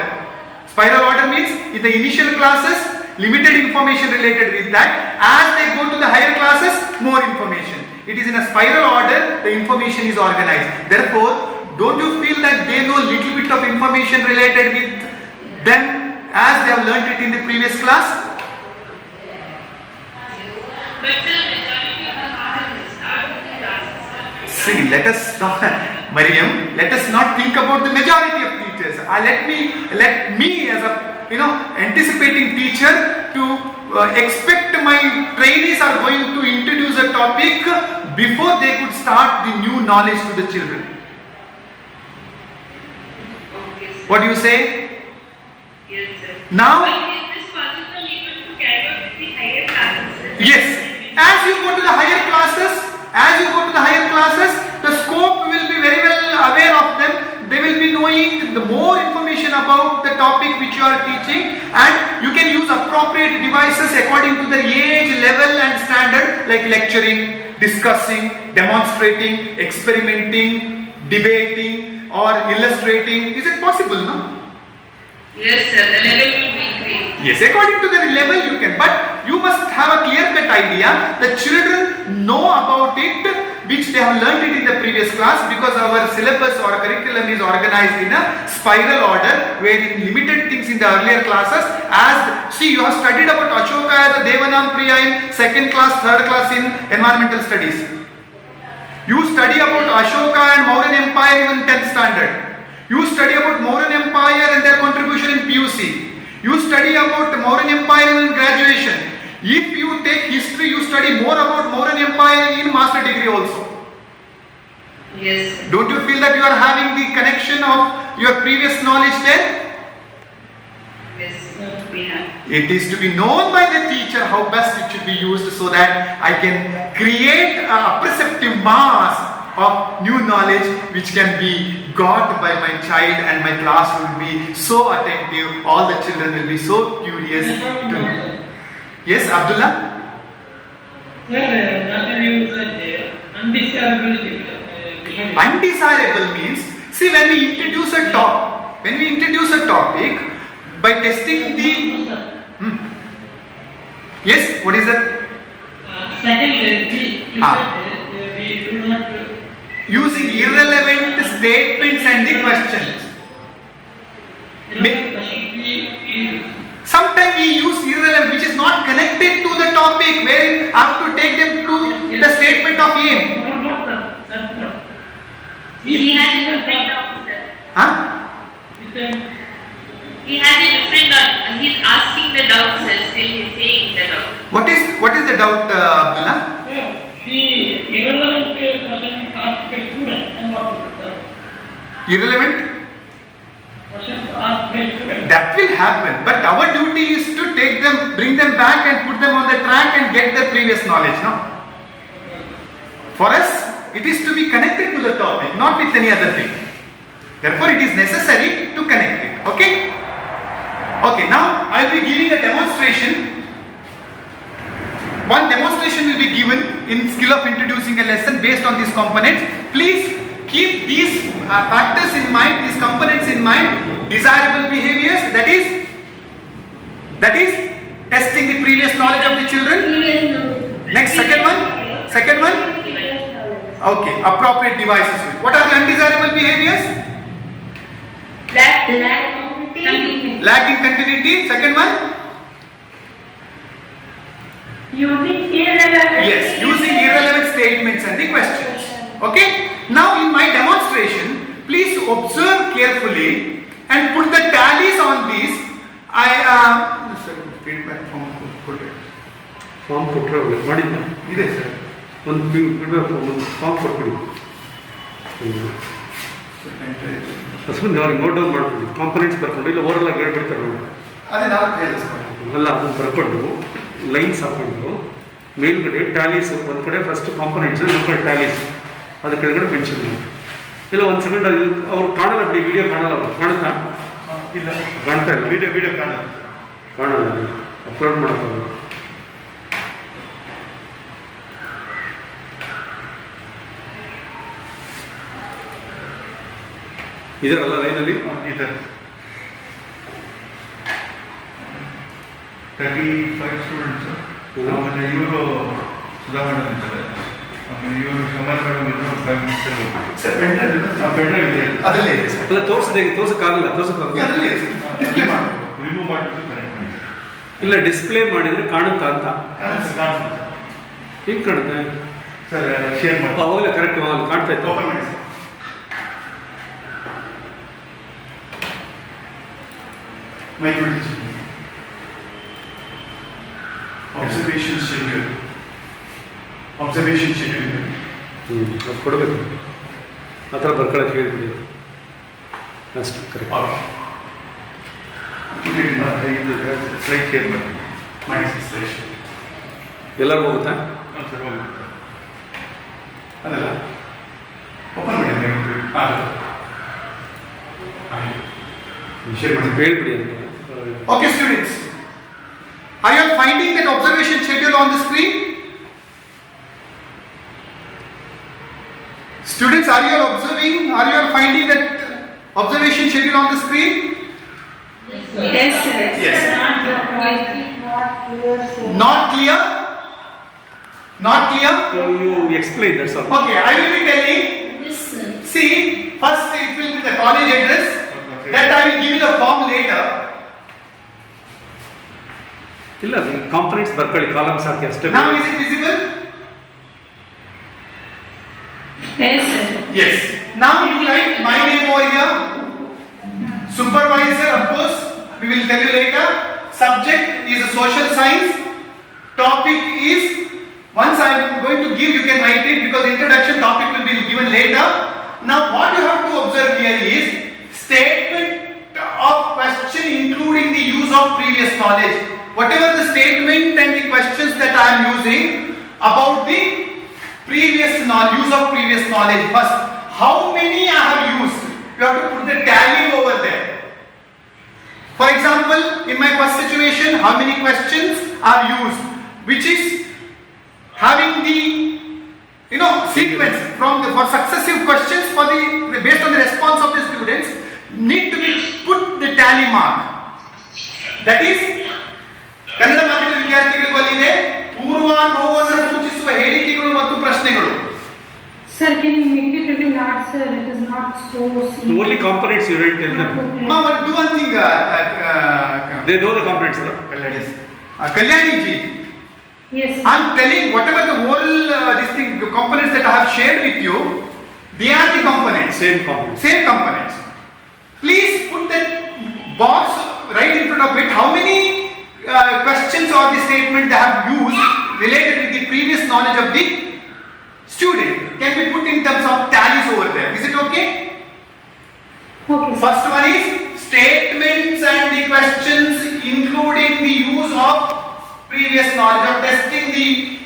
Spiral order means in the initial classes, limited information related with that. As they go to the higher classes, more information. It is in a spiral order, the information is organized. Therefore, don't you feel that they know little bit of information related with them as they have learnt it in the previous class? See, let us not, Mariam, let us not think about the majority of teachers. Let me as a anticipating teacher to expect my trainees are going to introduce a topic before they could start the new knowledge to the children. What do you say? Yes, sir. Now, But is this possible even to carry out with the higher classes, sir? yes, as you go to the higher classes, the scope will be very well aware of them. They will be knowing the more information about the topic which you are teaching, and you can use appropriate devices according to the age, level and standard, like lecturing, discussing, demonstrating, experimenting, debating or illustrating. Is it possible, no? Yes, sir. The level will be increased. Yes, according to the level you can, but you must have a clear-cut idea. The children know about it, which they have learned it in the previous class, because our syllabus or curriculum is organized in a spiral order, where in limited things in the earlier classes, see, you have studied about Ashoka as a Devanampriya in 2nd class, 3rd class in environmental studies. You study about Ashoka and Mauryan Empire in 10th standard. You study about Mauryan Empire and their contribution in PUC. You study about Mauryan Empire in graduation. If you take history, you study more about Mauryan Empire in master degree also. Yes, sir. Don't you feel that you are having the connection of your previous knowledge there? Yes, sir. We have. It is to be known by the teacher how best it should be used, so that I can create a perceptive mass of new knowledge which can be got by my child, and my class will be so attentive, all the children will be so curious to know. Yes, Abdullah? Undesirable means, see, when we introduce a topic by testing the yes, what is that? Using irrelevant statements and the questions. Sometimes we use irrelevant, which is not connected to the topic, wherein I have to take them to the statement of aim. He has a different doubt, sir. Huh? He has a different doubt. He's asking the doubt, sir. Still he's saying the doubt. What is the doubt, Abdullah? Irrelevant? That will happen, but our duty is to take them, bring them back and put them on the track and get their previous knowledge, no? For us, it is to be connected to the topic, not with any other thing. Therefore, it is necessary to connect it, okay? Okay, now I will be giving a demonstration. One demonstration will be given in skill of introducing a lesson based on these components. Please keep these factors in mind, these components in mind. Desirable behaviors, that is testing the previous knowledge of the children. Next, second one. Okay, appropriate devices. What are the undesirable behaviors? Lacking continuity. Second one. Yes, using irrelevant statements and the questions. Okay. Now in my demonstration, please observe carefully and put the tallies on these. Feedback form ಕೊಟ್ಟರೆ ಮಾಡಿದ್ದ ಇದೆ sir. ಒಂದು form ಕೊಟ್ಬಿಡಿ husband ಅವ್ರಿಗೆ note down ಮಾಡ್ಬಿಡಿ components ಬರ್ಕೊಂಡು ಇಲ್ಲ overall ಆಗಿ ಹೇಳ್ಬಿಡ್ತಾರೆ ನೋಡಿ ಅದೇ ನಾವು ಹೇಳಿ ಸರ್. ಅಲ್ಲ ಅದನ್ನು ಬರ್ಕೊಂಡು ಲೈನ್ಸ್ ಹಾಕೊಂಡು ಮೇಲ್ಗಡೆ ಟ್ಯಾಲೀಸ್ ಒಂದು ಕಡೆ ಫಸ್ಟ್ ಕಾಂಪೊನೆಂಟ್ಸ್ ಒಂದು ಕಡೆ ಟ್ಯಾಲೀಸ್ ಅದ್ರ ಕೆಳಗಡೆ ಮೆನ್ಷನ್ ಮಾಡಿ. ಇಲ್ಲ ಒಂದು ಸೆಕೆಂಡ್ ಅವ್ರು ಕಾಣಲ್ಲ ಬಿಡಿ, ವಿಡಿಯೋ ಕಾಣಲ್ಲ. ಅವ್ರು ಕಾಣುತ್ತಾ? ಇಲ್ಲ, ಕಾಣ್ತಾ ಇಲ್ಲ. ವಿಡಿಯೋ ಕಾಣಲ್ಲ ಅಪ್ಲೋಡ್ ಮಾಡೋದು. ಇದರಲ್ಲ ಲೈನಲ್ಲಿ ಇದೆ 35 ಸ್ಟೂಡೆಂಟ್ಸ್. ಆಮೇಲೆ ಇವರು ಸುಧಾ ಮೇಡಮ್ ಇದ್ದಾರೆ, ಆಮೇಲೆ ಇವರು ಶಮಲ್ ಮೇಡಮ್ ಇದ್ರು. ಸರ್ ಪೆಂಡ್ರೈವ್ ಇದೆ, ಅದರಲ್ಲೇ ಇದೆ ಸರ್. ಅಲ್ಲ ತೋರ್ಸಕ್ಕಾಗಲ್ಲ. ಅದರಲ್ಲೇ ಇದೆ ಸರ್. ಡಿಸ್ಪ್ಲೇ ಮಾಡಬೇಕು. ರಿಮೂವ್ ಮಾಡಿಬಿಟ್ಟು ಕನೆಕ್ಟ್ ಮಾಡಿ. ಇಲ್ಲ ಡಿಸ್ಪ್ಲೇ ಮಾಡಿದ್ರೆ ಕಾಣುತ್ತಾ ಅಂತ. ಹಿಂಗೆ ಕಾಣುತ್ತೆ ಸರ್, ಶೇರ್ ಮಾಡಿ. ಅವಾಗಲೇ ಕರೆಕ್ಟ್ ಕಾಣ್ತಾ ಇತ್ತು. ಓಪನ್ ಮಾಡಿ ಸರ್. Observation schedule. ಅದು ಕೊಡಬೇಕು. ಆ ಥರ ಬರ್ಕೊಳಕ್ಕೆ ಹೇಳ್ಬಿಡಿ ಅಷ್ಟು ಕರೆಕ್ಟ್. ಇದು ಸ್ಲೈಡ್ ಶೇರ್ ಮಾಡಿ ಎಲ್ಲರಿಗೂ ಹೋಗುತ್ತಾ? ಸರ್ ಹೋಗುತ್ತೆ. ಅದಲ್ಲ ಓಪನ್ ಮಾಡಿ ಶೇರ್ ಮಾಡಿ. ಹೇಳ್ಬಿಡಿ ಅಂತ. Okay, students. Are you all finding that observation schedule on the screen? Students, are you all observing? Are you all finding that observation schedule on the screen? Yes, sir. Yes. Not clear, sir. Not clear? Not clear? So you explain, that's all. Okay, I will be telling. Yes, sir. See, first it will be the college address. That I will give you the form later. ಇಲ್ಲ components ಬರ್ಕೊಳ್ಳಿ, columns ಹಾಕಿ ಅಷ್ಟೇ. Now is it visible? Yes, sir. Yes. Now you write my name over here. Supervisor, of course, we will tell you later. Subject is a social science. Topic is, once I am going to give, you can write it because introduction topic will be given later. Now what you have to observe here is statement of question including the use of previous knowledge. Whatever the statement and the questions that I am using about the previous use of previous knowledge. First, how many I have used? You have to put the tally over there. For example, in my first situation, how many questions are used? Which is having the sequence from the for successive questions for the based on the response of the students need to be put the tally mark. That is Kannada ಮಾಧ್ಯಮದ ವಿದ್ಯಾರ್ಥಿಗಳಿಗೂ ಅಲ್ಲಿದೆ ಪೂರ್ವಾನುಭವವನ್ನು ಸೂಚಿಸುವ ಹೇಳಿಕೆಗಳು ಮತ್ತು ಪ್ರಶ್ನೆಗಳು. Sir, can you make it a little large, sir? It is not so simple. Only components you didn't tell them. Mama, do one thing. They know the components, sir. Kalyani ji, Yes. I'm telling whatever the whole components that I have shared with you, they are the components. Same components. Same components. Please put that box right in front of it. How many questions or the statement they have used related with the previous knowledge of the student can be put in terms of tallies over there. Is it okay? Okay. First one is statements and the questions including the use of previous knowledge or testing the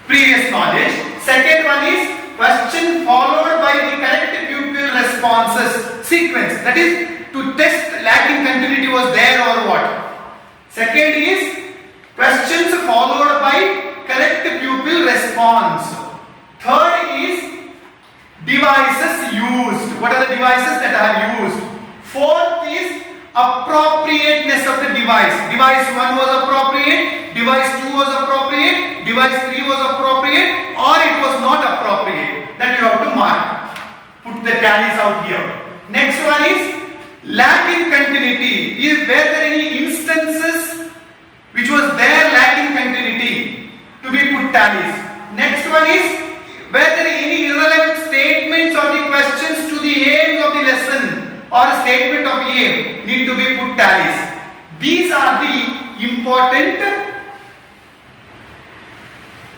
previous knowledge. Second one is question followed by the correct pupil responses sequence. That is to test lacking continuity was there or what. Second is questions followed by correct pupil response. Third is devices used. What are the devices that are used? Fourth is appropriateness of the device. Device 1 was appropriate, device 2 was appropriate, device 3 was appropriate, or it was not appropriate. That you have to mark. Put the tallies out here. Next one is lacking continuity. Is were there any instances which was there lacking continuity to be put tallies? Next one is were there any irrelevant statements or the questions to the aim of the lesson or a statement of aim need to be put tallies. These are the important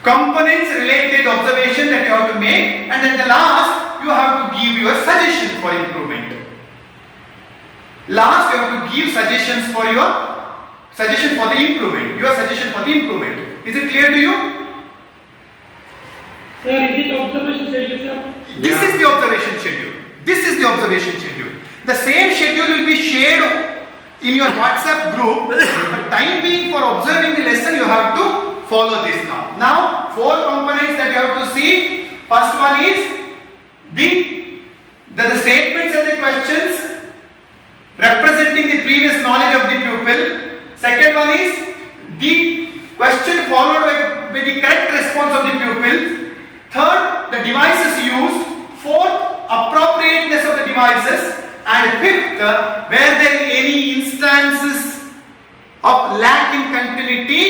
components related observation that you have to make, and at the last you have to give your suggestion for improvement. Last you have to give suggestions for your suggestion for the improvement. Your suggestion for the improvement. Is it clear to you? Sir, is it observation schedule, sir? This is the observation schedule. This is the observation schedule. The same schedule will be shared in your WhatsApp group. But time being for observing the lesson, you have to follow this now. Now, 4 components that you have to see. First one is the statements and the questions representing the previous knowledge of the pupil. Second one is the question followed by the correct response of the pupil. Third, the devices used. Fourth, appropriateness of the devices. And fifth, were there any instances of lacking continuity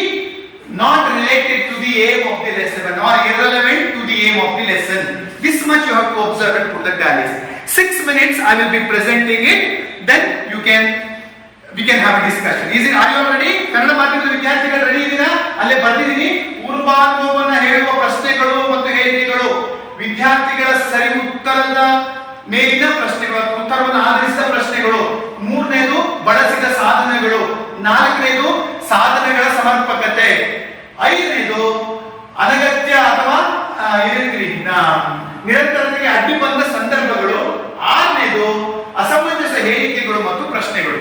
not related to the aim of the lesson or irrelevant to the aim of the lesson. This much you have to observe and put the tallies. 6 minutes I will be presenting it, then we can have a discussion. Are you all ready? Kannada ಮಾಧ್ಯಮದ ವಿದ್ಯಾರ್ಥಿಗಳು ready ಇದ್ದೀರಾ? ಅಲ್ಲೇ ಬರ್ದಿದ್ದೀನಿ ಪೂರ್ವಾನುಭವವನ್ನು ಹೇಳುವ ಪ್ರಶ್ನೆಗಳು ಮತ್ತು ಹೇಳಿಕೆಗಳು ವಿದ್ಯಾರ್ಥಿಗಳ ಸರಿ ಉತ್ತರದ ಮೇಲಿನ ಪ್ರಶ್ನೆಗಳು, ಉತ್ತರವನ್ನು ಆಧರಿಸಿದ ಪ್ರಶ್ನೆಗಳು. ಮೂರನೇದು ಬಳಸಿದ ಸಾಧನಗಳು ನಾಲ್ಕನೇದು ಸಾಧನಗಳ ಸಮರ್ಪಕತೆ, ಐದನೇದು ಅನಗತ್ಯ ಅಥವಾ ನಿರಂತರತೆಗೆ ಅಡ್ಡಿ ಬಂದ ಸಂದರ್ಭಗಳು, ಆರನೇದು ಅಸಮಂಜಸ ಹೇಳಿಕೆಗಳು ಮತ್ತು ಪ್ರಶ್ನೆಗಳು.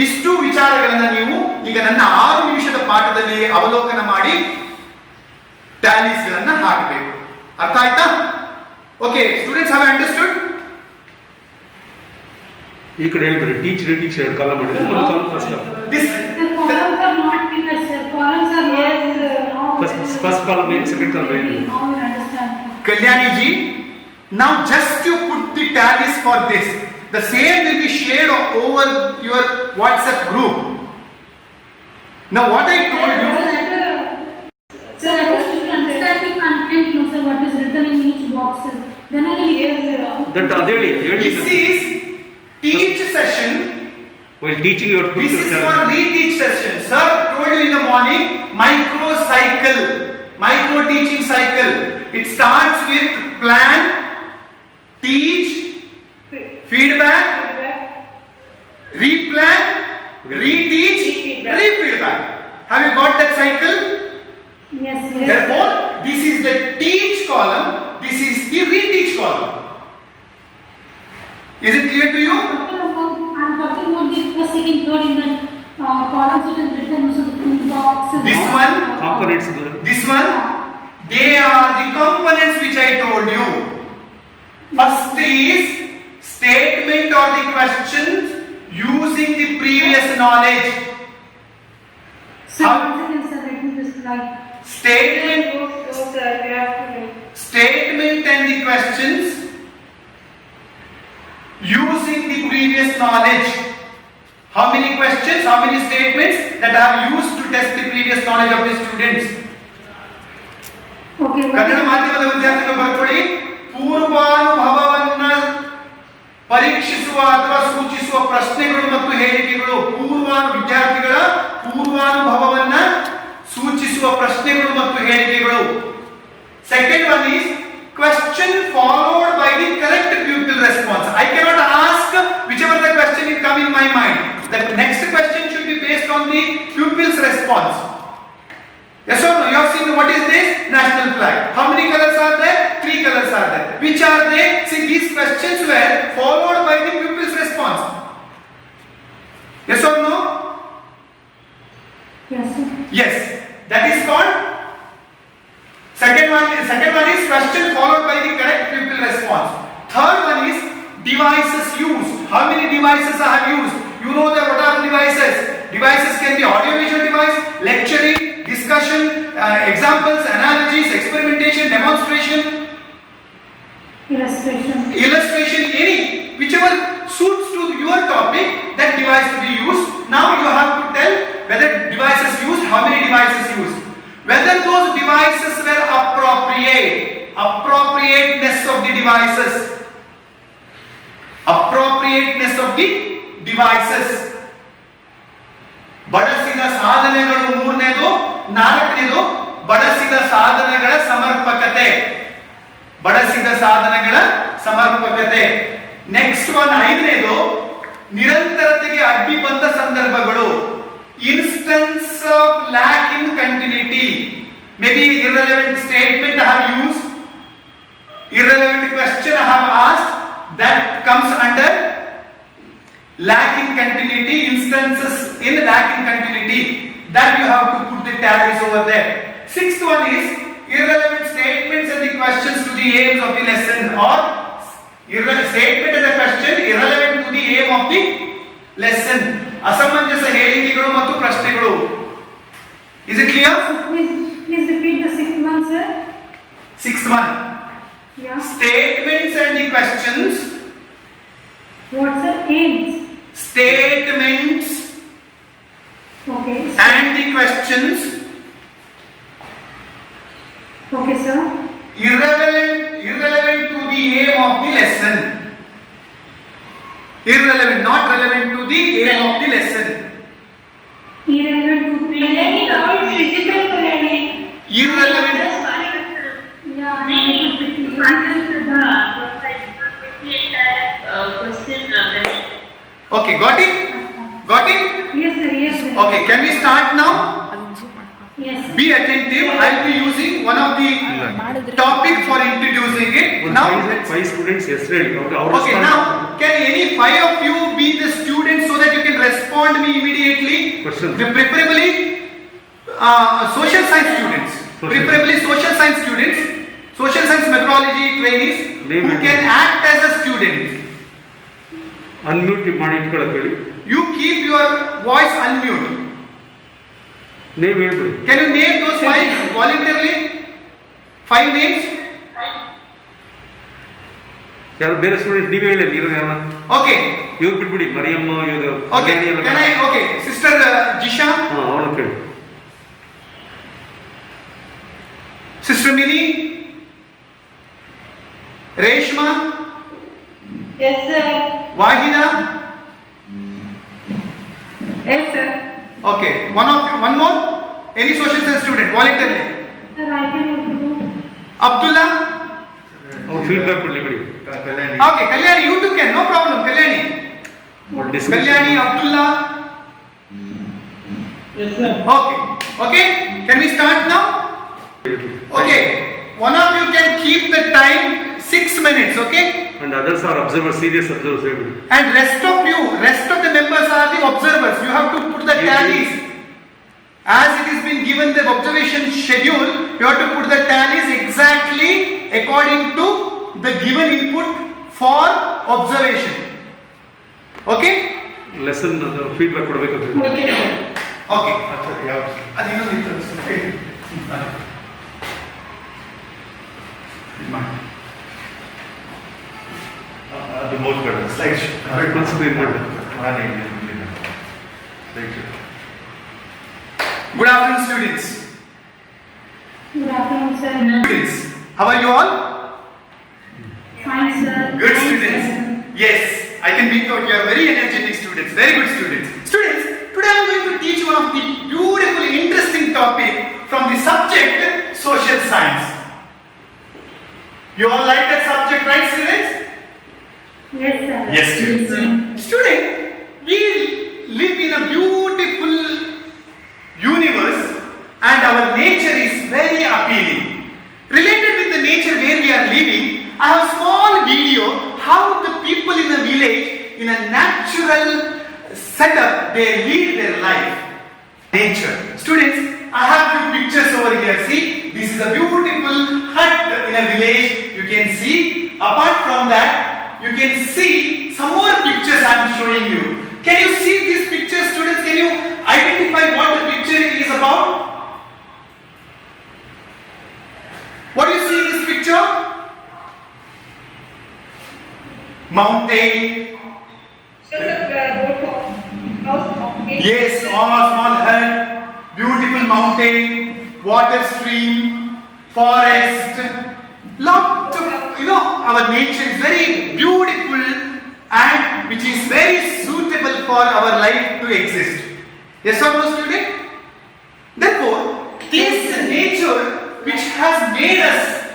ಇಷ್ಟು ವಿಚಾರಗಳನ್ನ ನೀವು ಈಗ ನನ್ನ 6 ನಿಮಿಷದ ಪಾಠದಲ್ಲಿ ಅವಲೋಕನ ಮಾಡಿ ಟ್ಯಾಲೀಸ್ ಗಳನ್ನ ಹಾಕಬೇಕು. ಅರ್ಥ ಆಯ್ತಾ? Okay students, have understood? ಈ ಕಡೆ ಹೇಳ್ತಾರೆ ಟೀಚರ್ ಕಾಲ ಮಾಡಿದ್ರೆ first This The columns are not clear, sir. Columns are not. First column name, second column name. Now you understand. Kalyani ji, now just to put the tallies for this, the same will be shared over your WhatsApp group. Now what I told you, Sir, I was to understand the content, no sir, what is written in each box, sir. Then I will hear the that ಅದೇ ಹೇಳಿ this is teach session. while teaching your This is for reteach session. Sir told you in the morning, micro teaching cycle. It starts with plan, teach, feedback, replan, reteach, refeedback. Have you got that cycle? Yes, yes. Therefore, this is the teach column, this is the reteach column. Is it clear to you? I'm talking about the first, second, third in the columns which is written, so the box. This one? components. This one, they are the components which I told you. First is statement or the questions using the previous knowledge. Sir, once again, sir, let me just write. Statement and the questions using the previous knowledge. How many questions, how many statements that I have used to test the previous knowledge of the students? Okay, Kannada ಮಾಧ್ಯಮದ ವಿದ್ಯಾರ್ಥಿಗಳು ಬರ್ಕೊಳ್ಳಿ. ಪೂರ್ವಾನುಭವವನ್ನ ಪರೀಕ್ಷಿಸುವ ಅಥವಾ ಸೂಚಿಸುವ ಪ್ರಶ್ನೆಗಳು ಮತ್ತು ಹೇಳಿಕೆಗಳು. ವಿದ್ಯಾರ್ಥಿಗಳ ಪೂರ್ವಾನುಭವವನ್ನ ಸೂಚಿಸುವ ಪ್ರಶ್ನೆಗಳು ಮತ್ತು ಹೇಳಿಕೆಗಳು. Second one is question followed by the correct pupil response. I cannot ask whichever the question will come in my mind. The next question should be based on the pupil's response. Yes or no? You have seen what is this? National flag. How many colors are there? 3 colors are there. Which are they? See, these questions were followed by the pupil's response. Yes or no? yes, sir. Yes. That is called second one is question followed by the correct pupil response. Third one is devices used. How many devices I have used? You know that what are the devices? Devices can be audio visual device, lecturing, discussion, examples, analogies, experimentation, demonstration, illustration, any whichever suits to your topic, that device to be used. Now you have to tell whether devices used, how many devices used, whether those devices were appropriateness of the devices, ಬಳಸಿದ ಸಾಧನೆಗಳು ಮೂರನೇದು. ನಾಲ್ಕನೇದು ಬಳಸಿದ ಸಾಧನಗಳ ಸಮರ್ಪಕತೆ. Next one ಐದನೇದು ನಿರಂತರತೆಗೆ ಅಡ್ಡಿ ಬಂದ ಸಂದರ್ಭಗಳು. Instance of lac in continuity. maybe irrelevant statement I have used, irrelevant question I have asked, that comes under lack in continuity, instances in lack in continuity, that you have to put the tallies over there. Sixth one is irrelevant statements and the questions to the aims of the lesson, or statement and the question irrelevant to the aim of the lesson. ಅಸಮಂಜಸ ಹೇಳಿಕೆಗಳು ಮತ್ತು ಪ್ರಶ್ನೆಗಳು. Is it clear? Please repeat the sixth one, sir. Sixth one. Yeah. Statements and the questions. What's the aims? Statements Okay. and the questions. Okay, sir. Irrelevant to the aim of the lesson. Irrelevant, not relevant to the aim of the lesson. Irrelevant to Irrelevant. Okay, got it? Got it? Yes, sir. Yes, sir. Okay, can we start now? Yes, sir. Be attentive. I'll be using one of the topic for introducing it. Now, five students ಹೆಸರು ಹೇಳಿ okay, now can any five of you be the students so that you can respond me immediately? Question. Preferably social science students. Social. Preferably social science students. Social science methodology trainees Name who it. can act as a student. Unmute ಮಾಡಿ ಇಟ್ಕೊಳ್ಳೋಕೆ ಹೇಳಿ. You keep your voice unmute. Name ಹೇಳ್ಬಿಡಿ. Can you name those five voluntarily? Five names? ಯಾರು ಬೇರೆ student ನೀವೇ ಹೇಳಿ ಇರೋ ಯಾರು Okay. ಇವ್ರು ಬಿಟ್ಬಿಡಿ ಮರಿಯಮ್ಮ ಇವರು Okay. Can I? Okay. Sister Jisha, ಹಾಂ ಅವನು ಕೇಳಿ. Sister Mini, Reshma, Yes, sir. Wahida. Yes, sir. Okay. One more. Any social science student voluntarily? Sir, I can do. Abdullah. ಅವ್ರು ಫೀಡ್ಬ್ಯಾಕ್ ಕೊಡಲಿ ಬಿಡಿ. ಕಲ್ಯಾಣಿ. Okay. Kalyani, you too can. No problem. Kalyani. Kalyani, Abdullah. Yes, sir. Okay. Okay. Can we start now? Okay. One of you can keep the time 6 minutes. Okay. And others R observer serious observers ಹೇಳ್ಬಿಡಿ. And rest of the members are the observers. You have to put the tallies. As it has been given the observation schedule, you have to put the tallies exactly according to the given input for observation. Okay? Lesson feedback ಕೊಡಬೇಕು. Okay. ಅಥವಾ ಯಾವ ಅದಿನ್ನೊಂದು ಇತ್ತು. Okay. ಅದು most ಬೇಡ slide consider ಮಾಡಿ. ನಾನೇ slide Good afternoon, students. Good afternoon, sir. Students, how are you all? Fine, sir. Good Fine, students. sir. Yes, I can make out you are very energetic students. Very good students. Students, today I am going to teach one of the beautiful, interesting topic from the subject social science. You all like that subject, right, students? Yes, sir. Yes, students. Student, we live in a beautiful universe and our nature is very appealing. Related with the nature where we are living, I have a small video how the people in a village in a natural setup they lead their life. Nature. Students, I have few pictures over here. See, this is a beautiful hut in a village. You can see. Apart from that, you can see some more pictures I am showing you. Can you see these pictures, students? Can you identify what the picture is about? What do you see in this picture? Mountain. Yes, small hut, beautiful mountain, water stream, forest. Lot of, our nature is very beautiful and which is very suitable for our life to exist. Yes or no, student? Therefore, this nature which has made us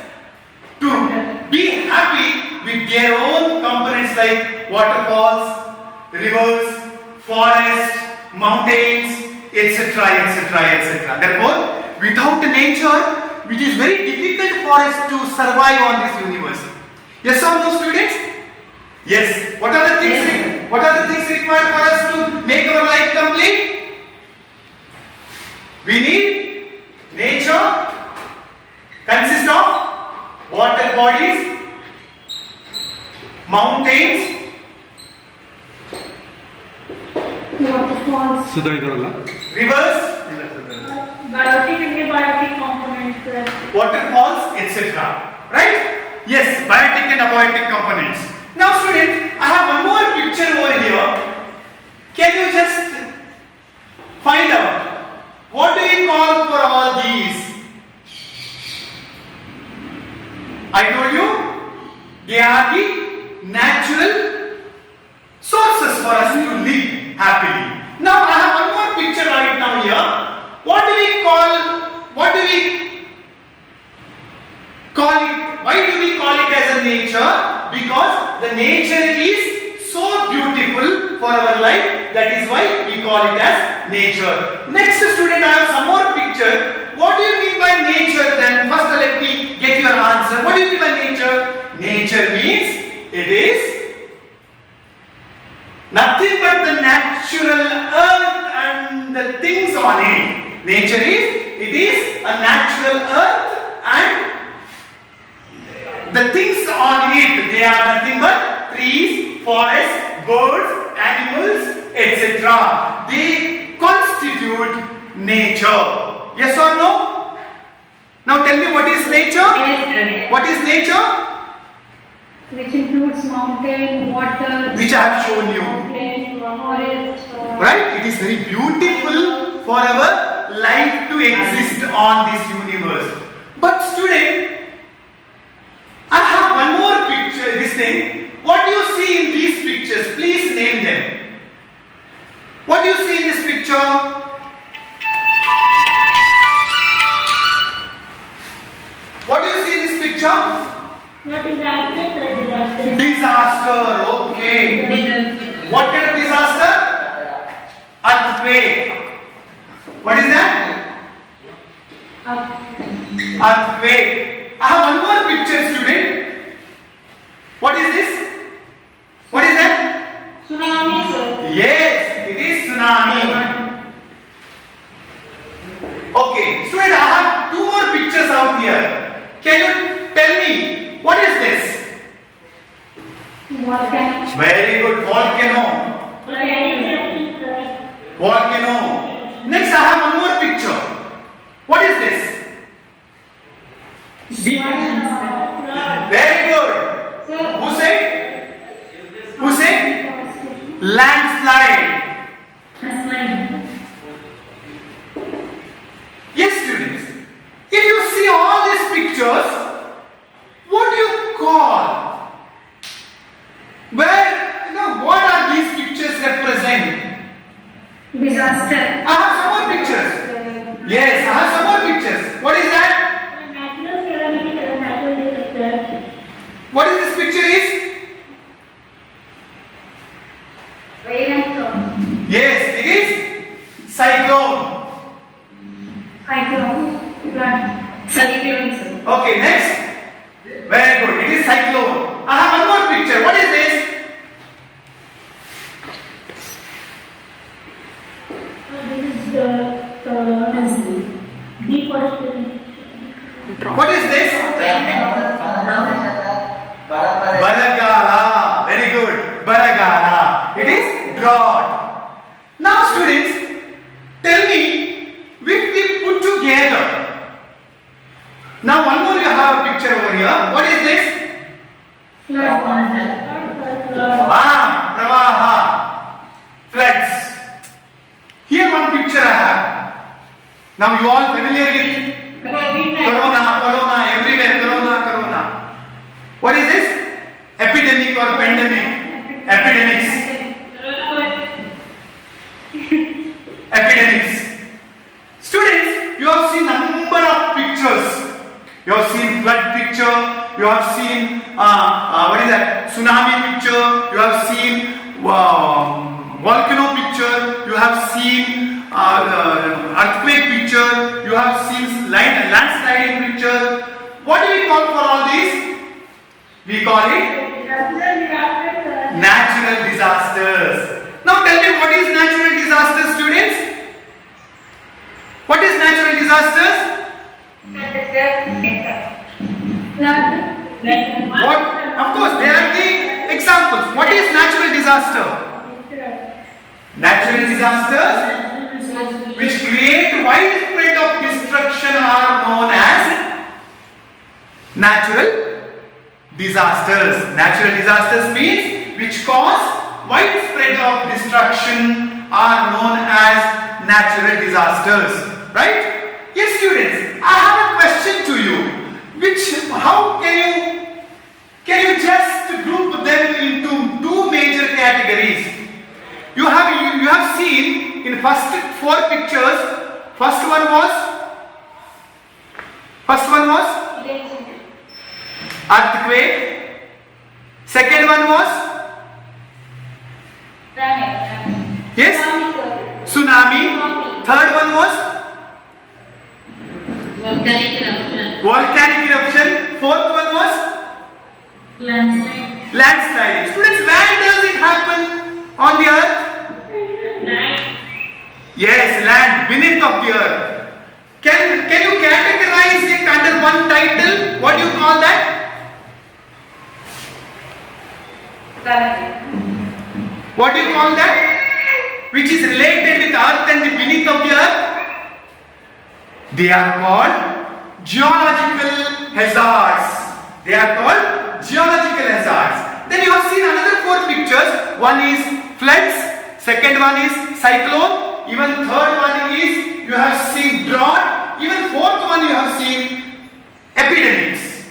to be happy with their own components like waterfalls, rivers, forest, mountains, etc., etc., etc. Therefore, without nature, it is very difficult for us to survive on this universe. Yes or no, students? Yes. What are the things? Yes. What are the things required for us to make our life complete? We need nature. Consists of water bodies, mountains, Waterfalls. Sudha ಇದಾರಲ್ಲ rivers, Biotic and abiotic components, sir. waterfalls, etc. Right? Yes, biotic and abiotic components. Now, students, I have one more picture over here. Can you just find out what do we call for all these? I told you they are the natural sources for us to live happily. Now I have one more picture right now here. What do we call it? Why do we call it as a nature? Because the nature is so beautiful for our life. That is why we call it as nature. Next student, I have some more picture. What do you mean by nature then? First let me get your answer. What do you mean by nature? Nature means it is nothing but the natural earth and the things on it. Nature it is a natural earth and the things on it. They are nothing but trees, forests, birds, animals, etc. They constitute nature. Yes or no? Now tell me, what is nature? What is nature? Which includes mountain, water, Which I have shown you. mountain, forest, Right? It is very beautiful for our life to exist on this universe. But student, I have one more picture, this thing. What do you see in these pictures? Please name them. What do you see in this picture? What do you see in this picture? What is that? Disaster. Okay. What kind of disaster? Earthquake. What is that? Earthquake. I have one more picture, student. What is this? What is that? Tsunami, sir. Yes, it is tsunami. Okay, student, I have two more pictures out here. Can you tell me, what is this? Volcano. Very good, volcano. Volcano. Next, I have one more picture. What is this? Very good. Who said? Who said? Landslide. Yes, students. If you see all these pictures, what do you call? What are these pictures represent? Disaster. I have some more pictures. Yes, I have some more pictures. What is that? What is this picture is? Yes, it is cyclone. Okay, next. Very good. It is cyclone. I have one more picture. What is this? What is this? Baragala. Very good. Baragala. It is drought. Now students, tell me, if we put together. Now one more you have a picture over here. What is this? Pravaha. Floods. Here one picture I have. Now you all familiar with Corona, everywhere, Corona. What is this? Epidemic or pandemic? Epidemics. Students, you have seen number of pictures. You have seen flood picture. You have seen what is that? Tsunami picture. You have seen volcano picture. You have seen earthquake picture. You have seen landsliding picture. What do we call for all these? We call it natural disasters. Now tell me, what is natural disasters, students? What is natural disasters? What? Of course, there are the examples. What is natural disaster? Natural disasters which create widespread of destruction are known as natural disasters. Natural disasters means which cause widespread of destruction are known as natural disasters. Right? Yes, students, I have a question to you. How can you just group them into two major categories? You have seen in first four pictures. First one was earthquake. Second one was Yes? Tsunami. Third one was Volcanic eruption. volcanic eruption. Fourth one was Landslide. landslide. Students, where does it happen on the earth? Land. Yes, land, beneath of the earth. Can you categorize it under one title? What do you call that? What do you call that? Which is related with earth and the beneath of the earth? They are called geological hazards. They are called geological hazards. Then you have seen another 4 pictures. One is floods, second one is cyclone, even third one is you have seen drought, even fourth one you have seen epidemics.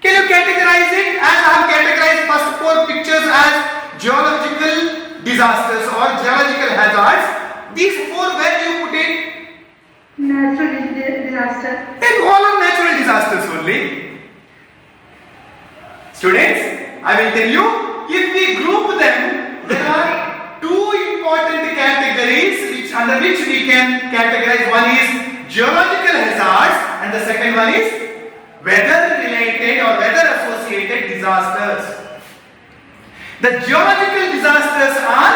Can you categorize it? As I have categorized first 4 pictures as geological disasters or geological hazards, these 4 where do you put it? Natural disaster. Then all are natural disasters only. Students, I will tell you, if we group them, there are 2 important categories under which we can categorize. One is geological hazards and the second one is weather related or weather associated disasters. The geological disasters are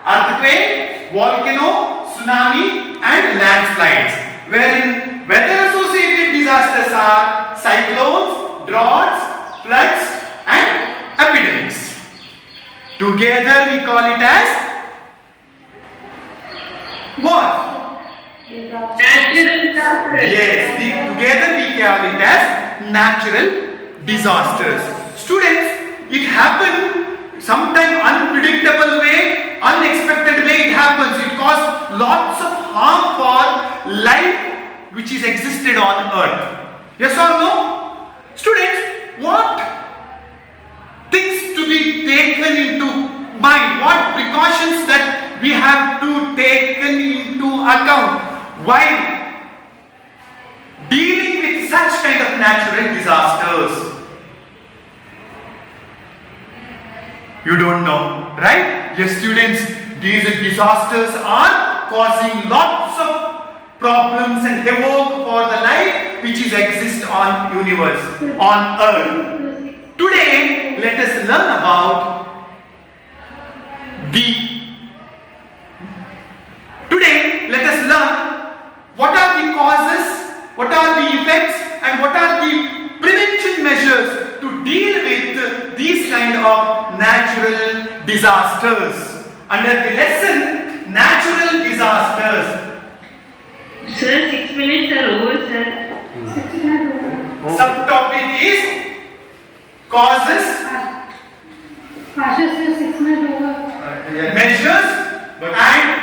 earthquake, volcano, tsunami and landslides, wherein weather associated disasters are cyclones, droughts, floods and epidemics. Together we call it as what? Natural disaster. Yes, together we call it as natural disasters. Students, it happened sometime unpredictable way, unexpected way it happens. It caused lots of harm for life which is existed on earth. Yes or no? Students, what things to be taken into mind? What precautions that we have to take into account while dealing with such kind of natural disasters? You don't know, right? Yes, students, these disasters are causing lots of problems and havoc for the life which is exist on universe, on earth. Today, let us learn about let us learn what are the causes, what are the effects and what are the prevention measures to deal with these kind of natural disasters. Under the lesson, natural disasters. Sir, 6 minutes are over, sir. Subtopic is causes, measures and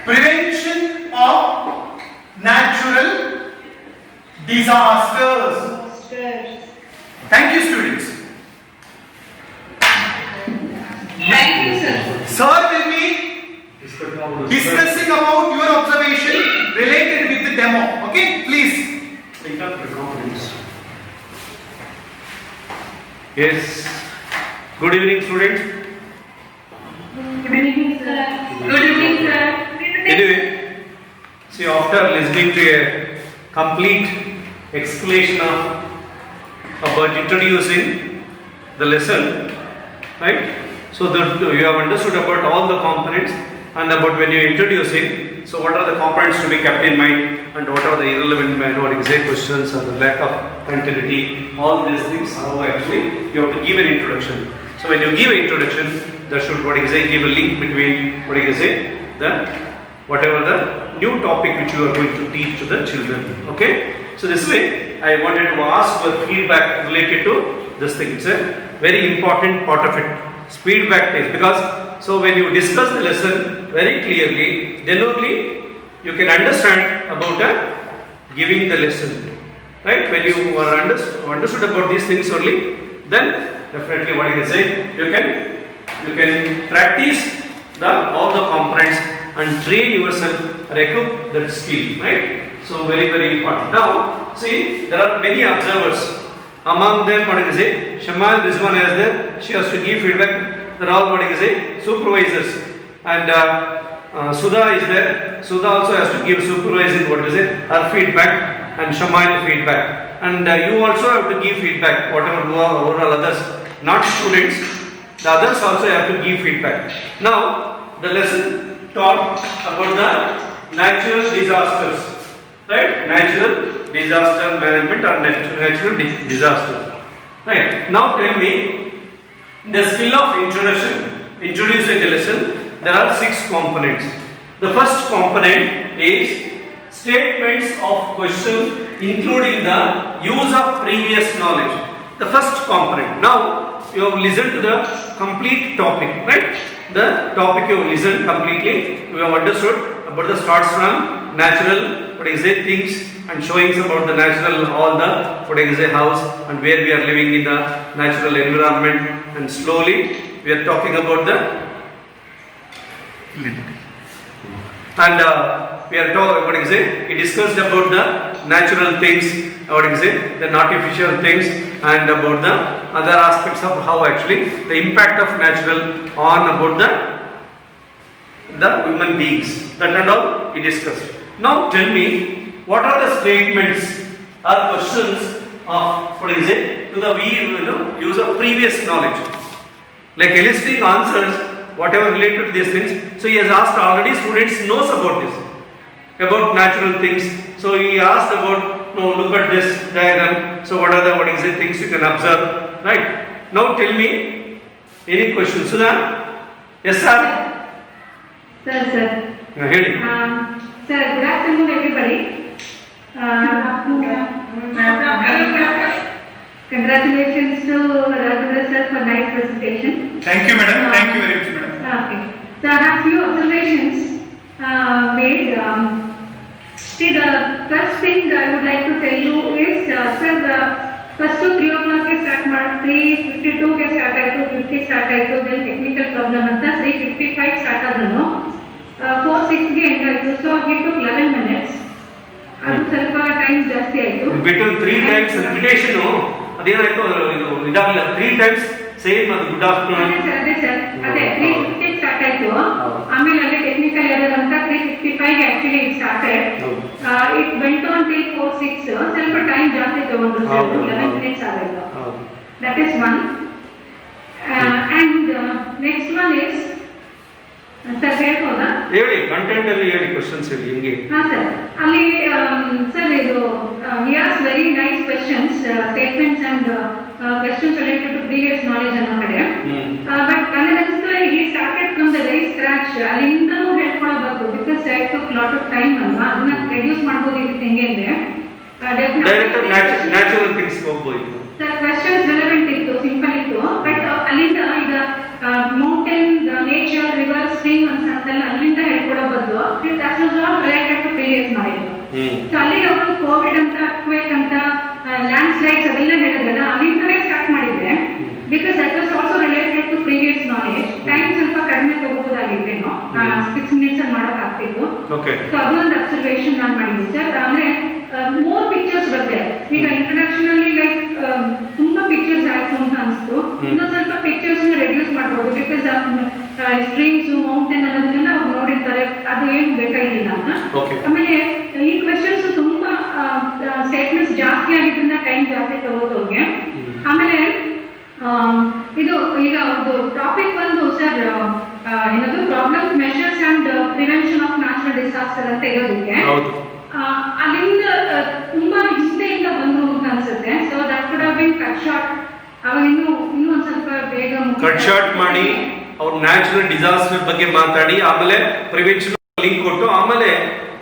prevention of natural disasters. Thank you, students. Thank you, sir. Sir will be discussing about your observation related with the demo. Okay, please. Yes. Good evening, students. Good evening, sir. Good evening, sir. Anyway, see, after listening to a complete explanation about introducing the lesson, right? So that you have understood about all the components and about when you are introducing, so what are the components to be kept in mind and what are the irrelevant or exact questions or the lack of continuity, all these things, how actually you have to give an introduction. So when you give an introduction, there should give a link between whatever the new topic which you are going to teach to the children. Okay? So this way, I wanted to ask for feedback related to this thing. It's a very important part of it. Feedback is because so when you discuss the lesson very clearly, then only you can understand about giving the lesson. Right? When you are understood about these things only, then definitely what you can say, you can practice all the components and train yourself or equip that skill, right? So very, very important. Now, see, there are many observers. Among them, what is it? Shamal Rizwan is there. She has to give feedback. they're all what you say supervisors, and Sudha is there. Sudha also has to give supervising what is it, her feedback, and Shamail feedback, and you also have to give feedback. Whatever overall others, not students, the others also have to give feedback. Now the lesson taught about the natural disasters, right? Natural disaster management or natural disaster. Right. Now tell me, the skill of introducing the lesson, there are 6 components. The first component is statements of questions including the use of previous knowledge. The first component. Now you have listened to the complete topic, right? The topic you have listened completely. You have understood about the starts from natural, what is it, things, and showing about the natural, all the, what is a house, and where we are living in the natural environment, and slowly we are talking about the and we are talking, what is it, we discussed about the natural things, what is it, the artificial things, and about the other aspects of how actually the impact of natural on about the human beings, that and all we discussed. Now tell me, what are the statements or questions of, what is it, to the use of previous knowledge, like eliciting answers whatever related to these things. So he has asked already, students knows about this, about natural things. So he asked about, no, look at this diagram. So what are the, what is it, things you can observe, right? Now tell me, any questions? Sudha? Yes sir? Sir. Hear Sir, good afternoon everybody. Congratulations to Raghunath sir for nice presentation. Thank you, madam. Thank you very much, madam. Okay. So I have few observations made. See, the first thing I would like to tell you is, sir, first 3 o'clock start ಮಾಡಿ 3:52 ಗೆ start ಆಯಿತು, 50 start ಆಯಿತು, then technical problem ಅಂತ 3:55 start ಆದ್ರೂ 4:06 ಗೆ end ಆಯಿತು. So we took 11 minutes. ಅದು ಸ್ವಲ್ಪ ಟೈಮ್ ಜಾಸ್ತಿ ಆಯಿತು. Between 3 times repetition, ಅದೇನಾಯ್ತು, ಇದು ಇದಾಗಲ್ಲ, 3 times ಸೇಮ್ ಅದು ಗುಡ್ ಆಫ್ಟರ್ನೂನ್. ಅದೇ ಸರ್, ಅದೇ 3:50 ಸ್ಟಾರ್ಟ್ ಆಯಿತು. ಆಮೇಲೆ ಅಲ್ಲಿ ಟೆಕ್ನಿಕಲ್ ಎರರ್ ಅಂತ 3:55 ಗೆ actually it started. It went on till 4:06. ಸ್ವಲ್ಪ ಟೈಮ್ ಜಾಸ್ತಿ ತಗೊಂಡ್ರು ಸರ್, 11 minutes ಆಗಿದೆ. That is one. And next one is, sir ಹೇಳ್ಬೋದಾ? ಹೇಳಿ, ಕಂಟೆಂಟ್ ಅಲ್ಲಿ ಹೇಳಿ, ಕ್ವೆಶ್ಚನ್ಸ್ ಹೇಳಿ ಹೆಂಗೆ. ಹಾ ಸರ್, ಅಲ್ಲಿ ಸರ್ ಇದು he asked very nice questions, statements and questions related to previous knowledge ಅನ್ನೋ ಕಡೆ. But ನನಗನ್ಸುತ್ತೆ he started from the very scratch. ಅಲ್ಲಿಂದನೂ ಹೇಳ್ಕೊಳ್ಬೇಕು, because I took lot of time ಅಲ್ವಾ, ಅದನ್ನ ರೆಡ್ಯೂಸ್ ಮಾಡ್ಬೋದು ಇದಕ್ಕೆ ಹೆಂಗೆ ಅಂದ್ರೆ ಡೈರೆಕ್ಟ್ ನ್ಯಾಚುರಲ್ ಥಿಂಗ್ಸ್ ಹೋಗ್ಬೋದು ಸರ್. ಕ್ವೆಶ್ಚನ್ಸ್ ರೆಲೆವೆಂಟ್ ಇತ್ತು, ಸಿಂಪಲ್ ಇತ್ತು, ಬಟ್ ಅಲ್ಲಿಂದ ಈಗ ಮೌಂಟೇನ್, ನೇಚರ್, ರಿವರ್, ಸ್ಟ್ರೀಮ್ ಅಂತೆಲ್ಲ ಅಲ್ಲಿಂದ ಹೇಳ್ಕೊಡೋ ಬದಲು that was not related to previous knowledge. So ಅಲ್ಲಿ ಅವರು ಕೋವಿಡ್ ಅಂತ, ಅರ್ತ್ಕ್ವೇಕ್ ಅಂತ, ಲ್ಯಾಂಡ್ ಸ್ಲೈಡ್ಸ್ ಅವೆಲ್ಲ ಹೇಳಿದ್ರಲ್ಲ, ಅಲ್ಲಿಂದಲೇ ಸ್ಟಾರ್ಟ್ ಮಾಡಿದ್ರೆ, because that was also related to previous knowledge. Time ಸ್ವಲ್ಪ ಕಡಿಮೆ ತಗೋಬೋದಾಗಿತ್ತೇನೋ, 6 minutes ಅಲ್ಲಿ ಮಾಡೋಕ್ಕಾಗ್ತಿತ್ತು. ಸೊ ಅದೊಂದು ಅಬ್ಸರ್ವೇಷನ್ ನಾನು ಮಾಡಿದ್ದೆ ಸರ್. ಅಂದ್ರೆ ಮೋರ್ ಪಿಕ್ಚರ್ಸ್ ಬರುತ್ತೆ. ಈಗ ಇಂಟ್ರಡಕ್ಷನ್ ಅಲ್ಲಿ ಲೈಕ್ ತುಂಬಾ ಪಿಕ್ಚರ್ಸ್ ಆಯ್ತು ಅಂತ ಅನಿಸ್ತು. ಇನ್ನೊಂದು ಸ್ವಲ್ಪ ಪಿಕ್ಚರ್ಸ್ ರೆಡ್ಯೂಸ್ ಮಾಡ್ಬೋದು, ಬಿಕಾಸ್ ಸ್ಟ್ರೀಮ್ಸ್, ಮೌಂಟೇನ್ ಅನ್ನೋದನ್ನೆಲ್ಲ ಅವ್ರು ನೋಡಿರ್ತಾರೆ, ಅದು ಏನು ಬೇಕಾಗಿಲ್ಲ ಅಂತ. ಆಮೇಲೆ ಈ ಕ್ವೆಶನ್ಸ್ ತುಂಬಾ ಸ್ಟೇಟ್ಮೆಂಟ್ಸ್ ಜಾಸ್ತಿ ಆಗಿದ್ದರಿಂದ ಟೈಮ್ ಜಾಸ್ತಿ ತಗೋದವ್ರಿಗೆ. ಆಮೇಲೆ ಇದು ಈಗ ಒಂದು ಟಾಪಿಕ್ ಒಂದು ಸರ್ ಏನದು problem measures and prevention of natural disaster ಅಂತ ಇರೋದಕ್ಕೆ ಅಲ್ಲಿಂದ ತುಂಬಾ ಹಿಂದೆಯಿಂದ ಬಂದ್ರು ಅಂತ ಅನ್ಸುತ್ತೆ. So that could have been cut short. ಅವಾಗ ಇನ್ನೂ ಒಂದ್ ಸ್ವಲ್ಪ ಬೇಗ ಕಟ್ ಶಾರ್ಟ್ ಮಾಡಿ ಅವ್ರು ನ್ಯಾಚುರಲ್ ಡಿಸಾಸ್ಟರ್ ಬಗ್ಗೆ ಮಾತಾಡಿ ಆಮೇಲೆ ಪ್ರಿವೆನ್ಷನ್ ಲಿಂಕ್ ಕೊಟ್ಟು ಆಮೇಲೆ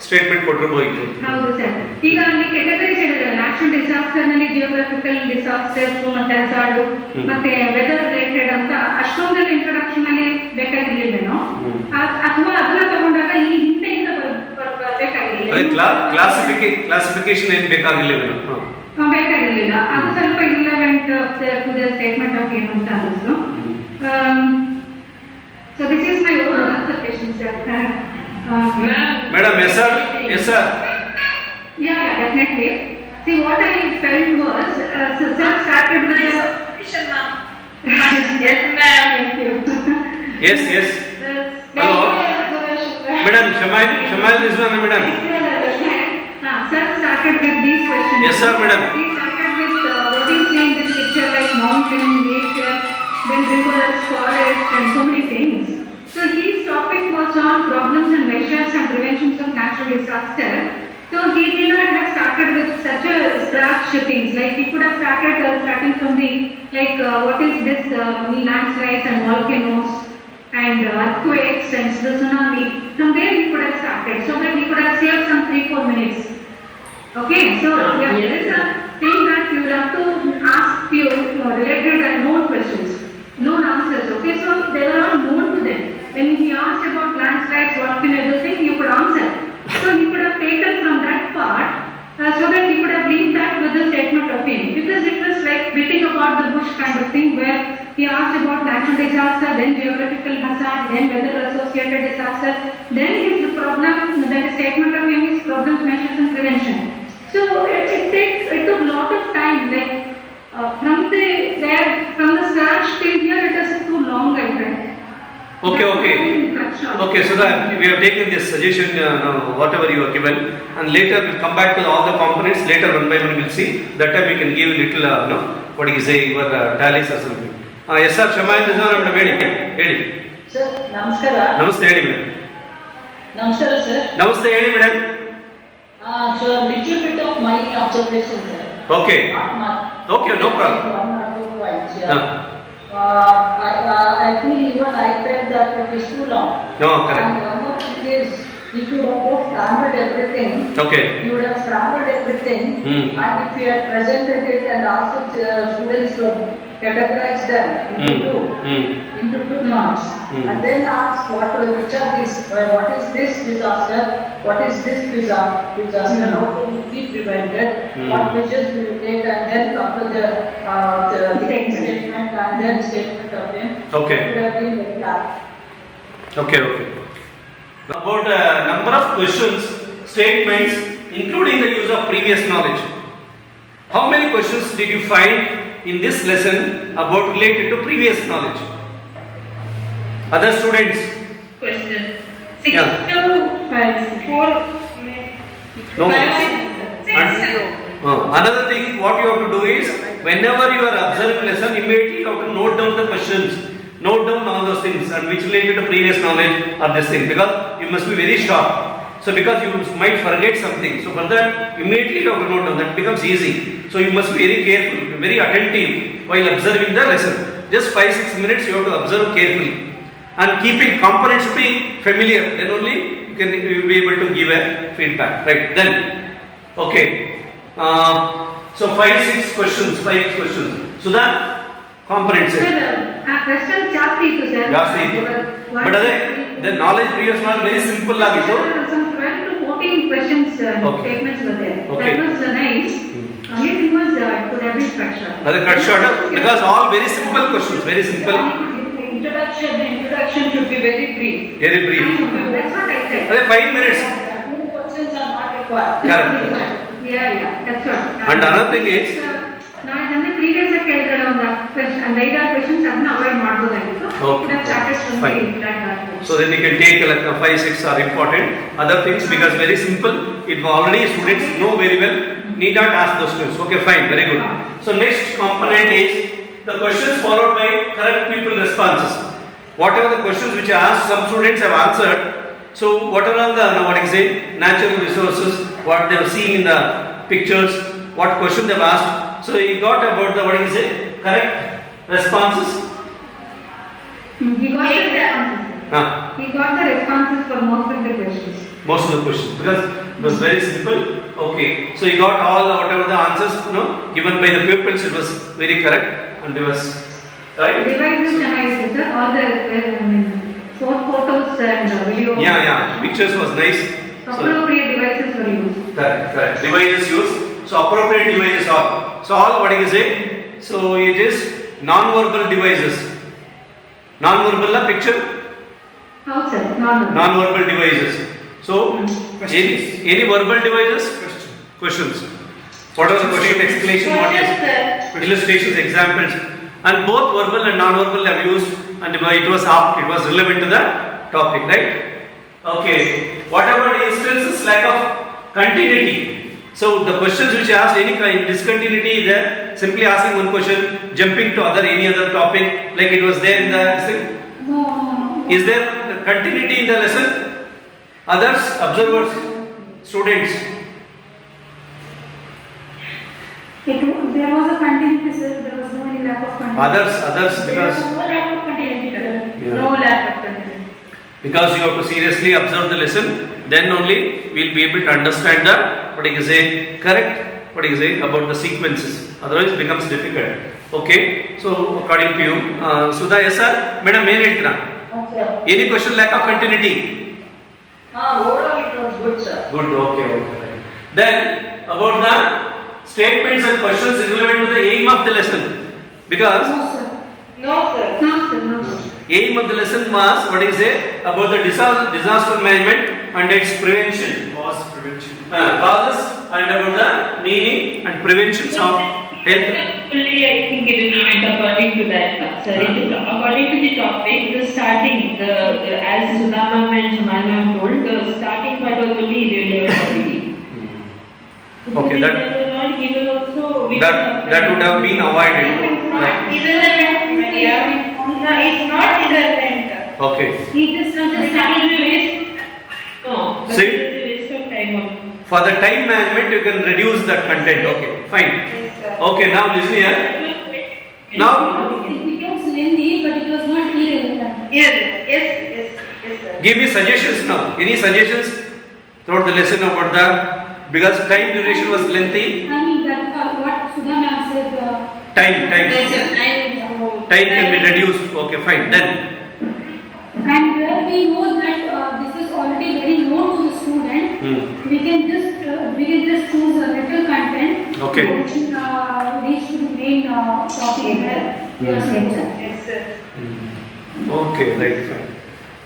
ಸ್ಟೇಟ್ಮೆಂಟ್ ಕೊಟ್ಟಿರಬಹುದು. ಹೌದು ಸರ್. ಈಗ ಅಲ್ಲಿ ಕೆಟಗರೀಸ್ ಹೇಳಿದ್ರೆ ನ್ಯಾಚುರಲ್ ಡಿಸಾಸ್ಟರ್ ನಲ್ಲಿ ಜಿಯೋಗ್ರಫಿಕಲ್ ಡಿಸಾಸ್ಟರ್ಸ್ ಮತ್ತೆ ಹಜಾರ್ಡ್ ಮತ್ತೆ ವೆದರ್ ರಿಲೇಟೆಡ್ ಅಂತ ಅಷ್ಟೊಂದೆಲ್ಲ ಇಂಟ್ರೊಡಕ್ಷನ್ ಅಲ್ಲಿ ಬೇಕಾಗಿರ್ಲಿಲ್ಲೇನೋ, ಅಥವಾ ಅದನ್ನ ತಗೊಂಡಾಗ ಈ ಹಿಂದೆಯಿಂದ ಬೇಕಾಗಿಲ್ಲ, ಕ್ಲಾಸಿಫಿಕೇಶನ್ ಏನ್ ಬೇಕಾಗಿರ್ಲಿಲ್ಲ. ಅದು ಸ್ವಲ್ಪ irrelevant to the statement of ಏನು ಅಂತ ಅನ್ನಿಸ್ತು. So this is my over observation sir. Madam, yes sir, yes sir. Yeah, definitely. See, what I felt was, sir started with Yes, ma'am. Thank you. Yes, yes. Hello. Madam, Shamal Rizwan, madam. Sir started with these questions. Yes, sir, madam. He started with what is in this picture like mountain, nature, then rivers, forests and so many things. So his topic was on problems and measures and preventions of natural disaster. So he did not have started with such a scratch things, like he could have starting from the what is this landslides and volcanoes and earthquakes and the tsunami. From there he could have started, so that he could have saved some 3-4 minutes. Okay, so yeah, there is a thing that you will have to ask few related and known questions, known answers. Okay, so they were all known to them. When he asked about landslides, volcano, everything, you could answer. So he could have taken from that part so that he could have linked that with the statement of him, because it was like beating about the bush kind of thing, where he asked about natural disaster, then geographical hazard, then weather associated disaster, then his problem, that statement of him is problems, measures and prevention. So it took a lot of time, like from the scratch till here it is too long, I think. Okay, so that we have taken this suggestion, whatever you have given, and later we'll come back to all the components. Later, one by one, we'll see. That time we can give a little, what do you say, your tallies or something. Yes, sir, Shamal Rizwan, madam, ಹೇಳಿ. Sir, ನಮಸ್ಕಾರ. ನಮಸ್ತೆ, ಹೇಳಿ madam. ನಮಸ್ಕಾರ sir. ನಮಸ್ತೆ, ಹೇಳಿ madam. So little bit of my observation, sir. Okay. Not much. Okay, no problem. 1 or 2 points. Yeah. I feel even I felt that it is too long. No, correct. And one more thing is, if you would have scrambled everything, Okay. you would have scrambled everything, and if you had presented it and asked students to categorize them into 2 marks, and then ask what is this disaster, what is this disaster, how to be prevented, what measures will you take, and then come to the statement and then statement of him. Okay. It would have been very hard. Okay. About number of questions, statements, including the use of previous knowledge. How many questions did you find in this lesson about related to previous knowledge? Other students? Question. Yeah. 6 to 4. No. 5, 6. Another thing, what you have to do is, whenever you are observing lesson, immediately you have to note down the questions. Note down all those things and which related to previous knowledge or this thing, because you must be very sharp. So because you might forget something, so for that immediately you have to note down. That becomes easy. So you must be very careful, very attentive while observing the lesson. Just 5-6 minutes you have to observe carefully, and keeping components to be familiar. Then only you will be able to give a feedback. Right? Then, okay. So 5-6 questions. So that components. Questions ಜಾಸ್ತಿ ಇತ್ತು sir. ಜಾಸ್ತಿ ಇತ್ತು. But the knowledge previous knowledge very simple ಆಗಿತ್ತು. Some 12 to 14 questions statements were there. Okay. That was nice. Only thing was could have been cut short. Cut short because all very simple questions, very simple. The introduction should be very brief. Very brief. That's what I said. 5 minutes. Many questions are not required. Correct. Yeah, that's what. And another thing is, ನಾವು ಇದನ್ನ previous ಆಗಿ ಕೇಳಿದ್ರೆ ಒಂದು ಐದಾರು questions ಅದನ್ನ avoid ಮಾಡಬಹುದಾಗಿತ್ತು. fine. So then you can take like 5-6 are important. Other things because very simple. It already students know very well. Need not ask those questions. Okay, fine, very good. So next component is the questions followed by correct people responses. Whatever the questions which are asked, some students have answered. So whatever the natural resources, what they have seen in the pictures, what question they have asked. So he got about the correct responses. He got the responses for most of the questions. Most of the questions because it was very simple. Okay, so he got all whatever the answers given by the pupils. It was very correct and it was right. Devices ಚೆನ್ನಾಗಿದೆ sir. All the photos and video. Yeah. Pictures was nice. Appropriate devices were used. Correct. Devices used. So appropriate devices are. So all what is it? So it is non-verbal devices. Non-verbal picture. How sir? Non-verbal devices. So any verbal devices? Questions. What are the question explanation? What is illustrations, examples? and both verbal and non-verbal have used, and it was apt, it was relevant to the topic, right? Okay. What about instances lack of continuity? So the questions which asked any kind discontinuity there, simply asking one question, jumping to any other topic, like it was there in the lesson. No. Is there continuity in the lesson? Others, observers, students. There was a continuity, sir. There was no any lack of continuity. Others, There was because no lack of continuity, sir. Yeah. No lack of continuity. because you have to seriously observe the lesson, then only we will be able to understand the correct about the sequences. Otherwise, it becomes difficult. Okay. So according to you, Sudha, yes sir, madam, Okay. any question lack of continuity? Overall it was good, sir. Good. Okay. Then about the statements and questions relevant to the aim of the lesson, because No, sir. No, sir. No, sir. No, sir. aim of the lesson was about the disaster management and its prevention. Causes and about the meaning and preventions of health. Fully, I think it is went according to that, sir. According to the topic, the starting, as Sudhama and Shamana told, the starting part was only relevant. Okay, that would have been avoided. Right. Irrelevant. No, it's not irrelevant. Okay. He just understand. No, but See? it is a waste of time. For the time management, you can reduce that content. Okay, fine. Yes, sir. Okay, now listen here. Now, It becomes lengthy, but it was not irrelevant. Yes, sir. give me suggestions now. Any suggestions throughout the lesson about because time duration was lengthy. I mean, that what Sudha ma'am said. Time can be reduced. Okay, fine. Then, And where we know that this is already very known to the student, we can just choose a little content. Okay. Which reach to the main topic there. Yes, sir. okay, right, fine.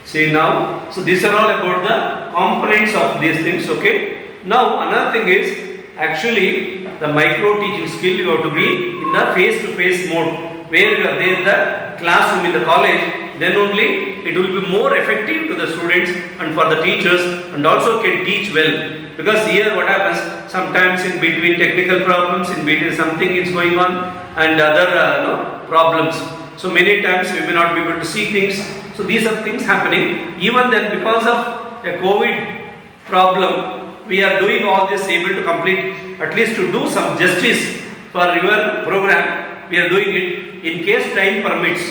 See now, so these are all about the components of these things. Okay. Now another thing is actually the micro teaching skill you have to be in the face-to-face mode, where you are there in the classroom in the college. Then only it will be more effective to the students and for the teachers, and also can teach well. Because here what happens, sometimes in between technical problems, in between something is going on and other problems. So many times we may not be able to see things. So these are things happening. Even then, because of a COVID problem, we are doing all this, able to complete, at least to do some justice for your program. We are doing it in case time permits.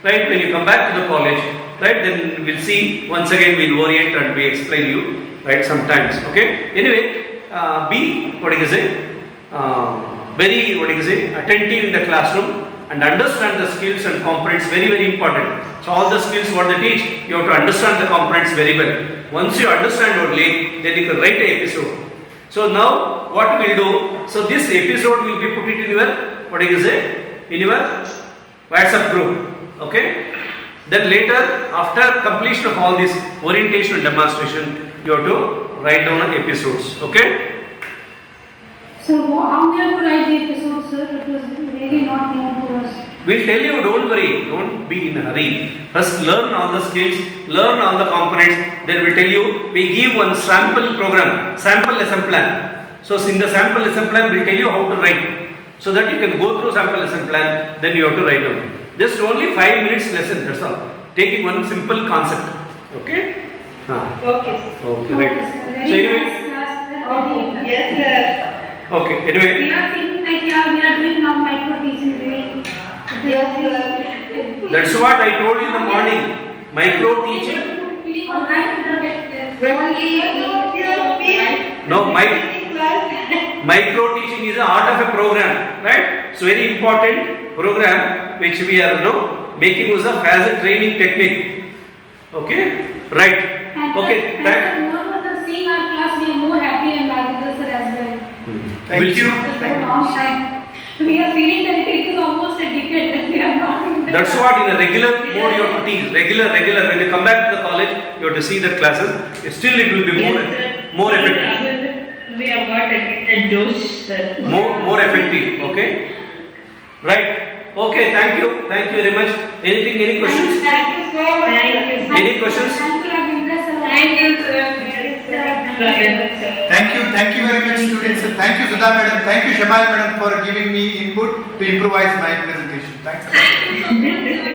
Right, when you come back to the college, right, then we'll see, once again we'll orient and we explain you, right, sometimes. Okay. Anyway, be very attentive in the classroom and understand the skills and components, very, very important. So all the skills what they teach, you have to understand the components very well. Once you understand only, then you can write an episode. So now what we'll do, so this episode will be put it in your, in your WhatsApp group. Okay. Then later, after completion of all this orientation and demonstration, you have to write down episodes. Okay. So how we have to write the episode, sir? It was really not known to us. We'll tell you, don't worry, don't be in a hurry. First learn all the skills, learn all the components, then we'll tell you, we give one sample program, sample lesson plan. So in the sample lesson plan, we'll tell you how to write. So that you can go through sample lesson plan, then you have to write down. Just only 5 minutes lesson, that's all. Taking one simple concept. Okay? Okay. Okay, right. So anyway, Yes, sir. okay, anyway. We are thinking like we are doing now micro teaching doing. Yes, sir. That's what I told you in the morning. Micro teaching. No, micro teaching is the art of a program, right? It's very important program which we are making use of as a training technique. Okay, right? Okay, right. Moreover, seeing our class, we are more happy and valuable, sir, as well. Thank you. After a long time, we are feeling that it is almost a decade that we are not in the That's what in a regular mode you have to teach. Regular. When you come back to the college, you have to see the classes. Still, it will be more effective. We have got a Josh, sir. More effective. Okay, right. Okay, thank you very much. Anything, any questions? Thank you so much. Thank you. Any questions? Thank you, Ravindra sir. Thank you, sir. Thank you very much, students. And thank you, Sudha madam. Thank you, Shamal madam, for giving me input to improvise my presentation. Thanks.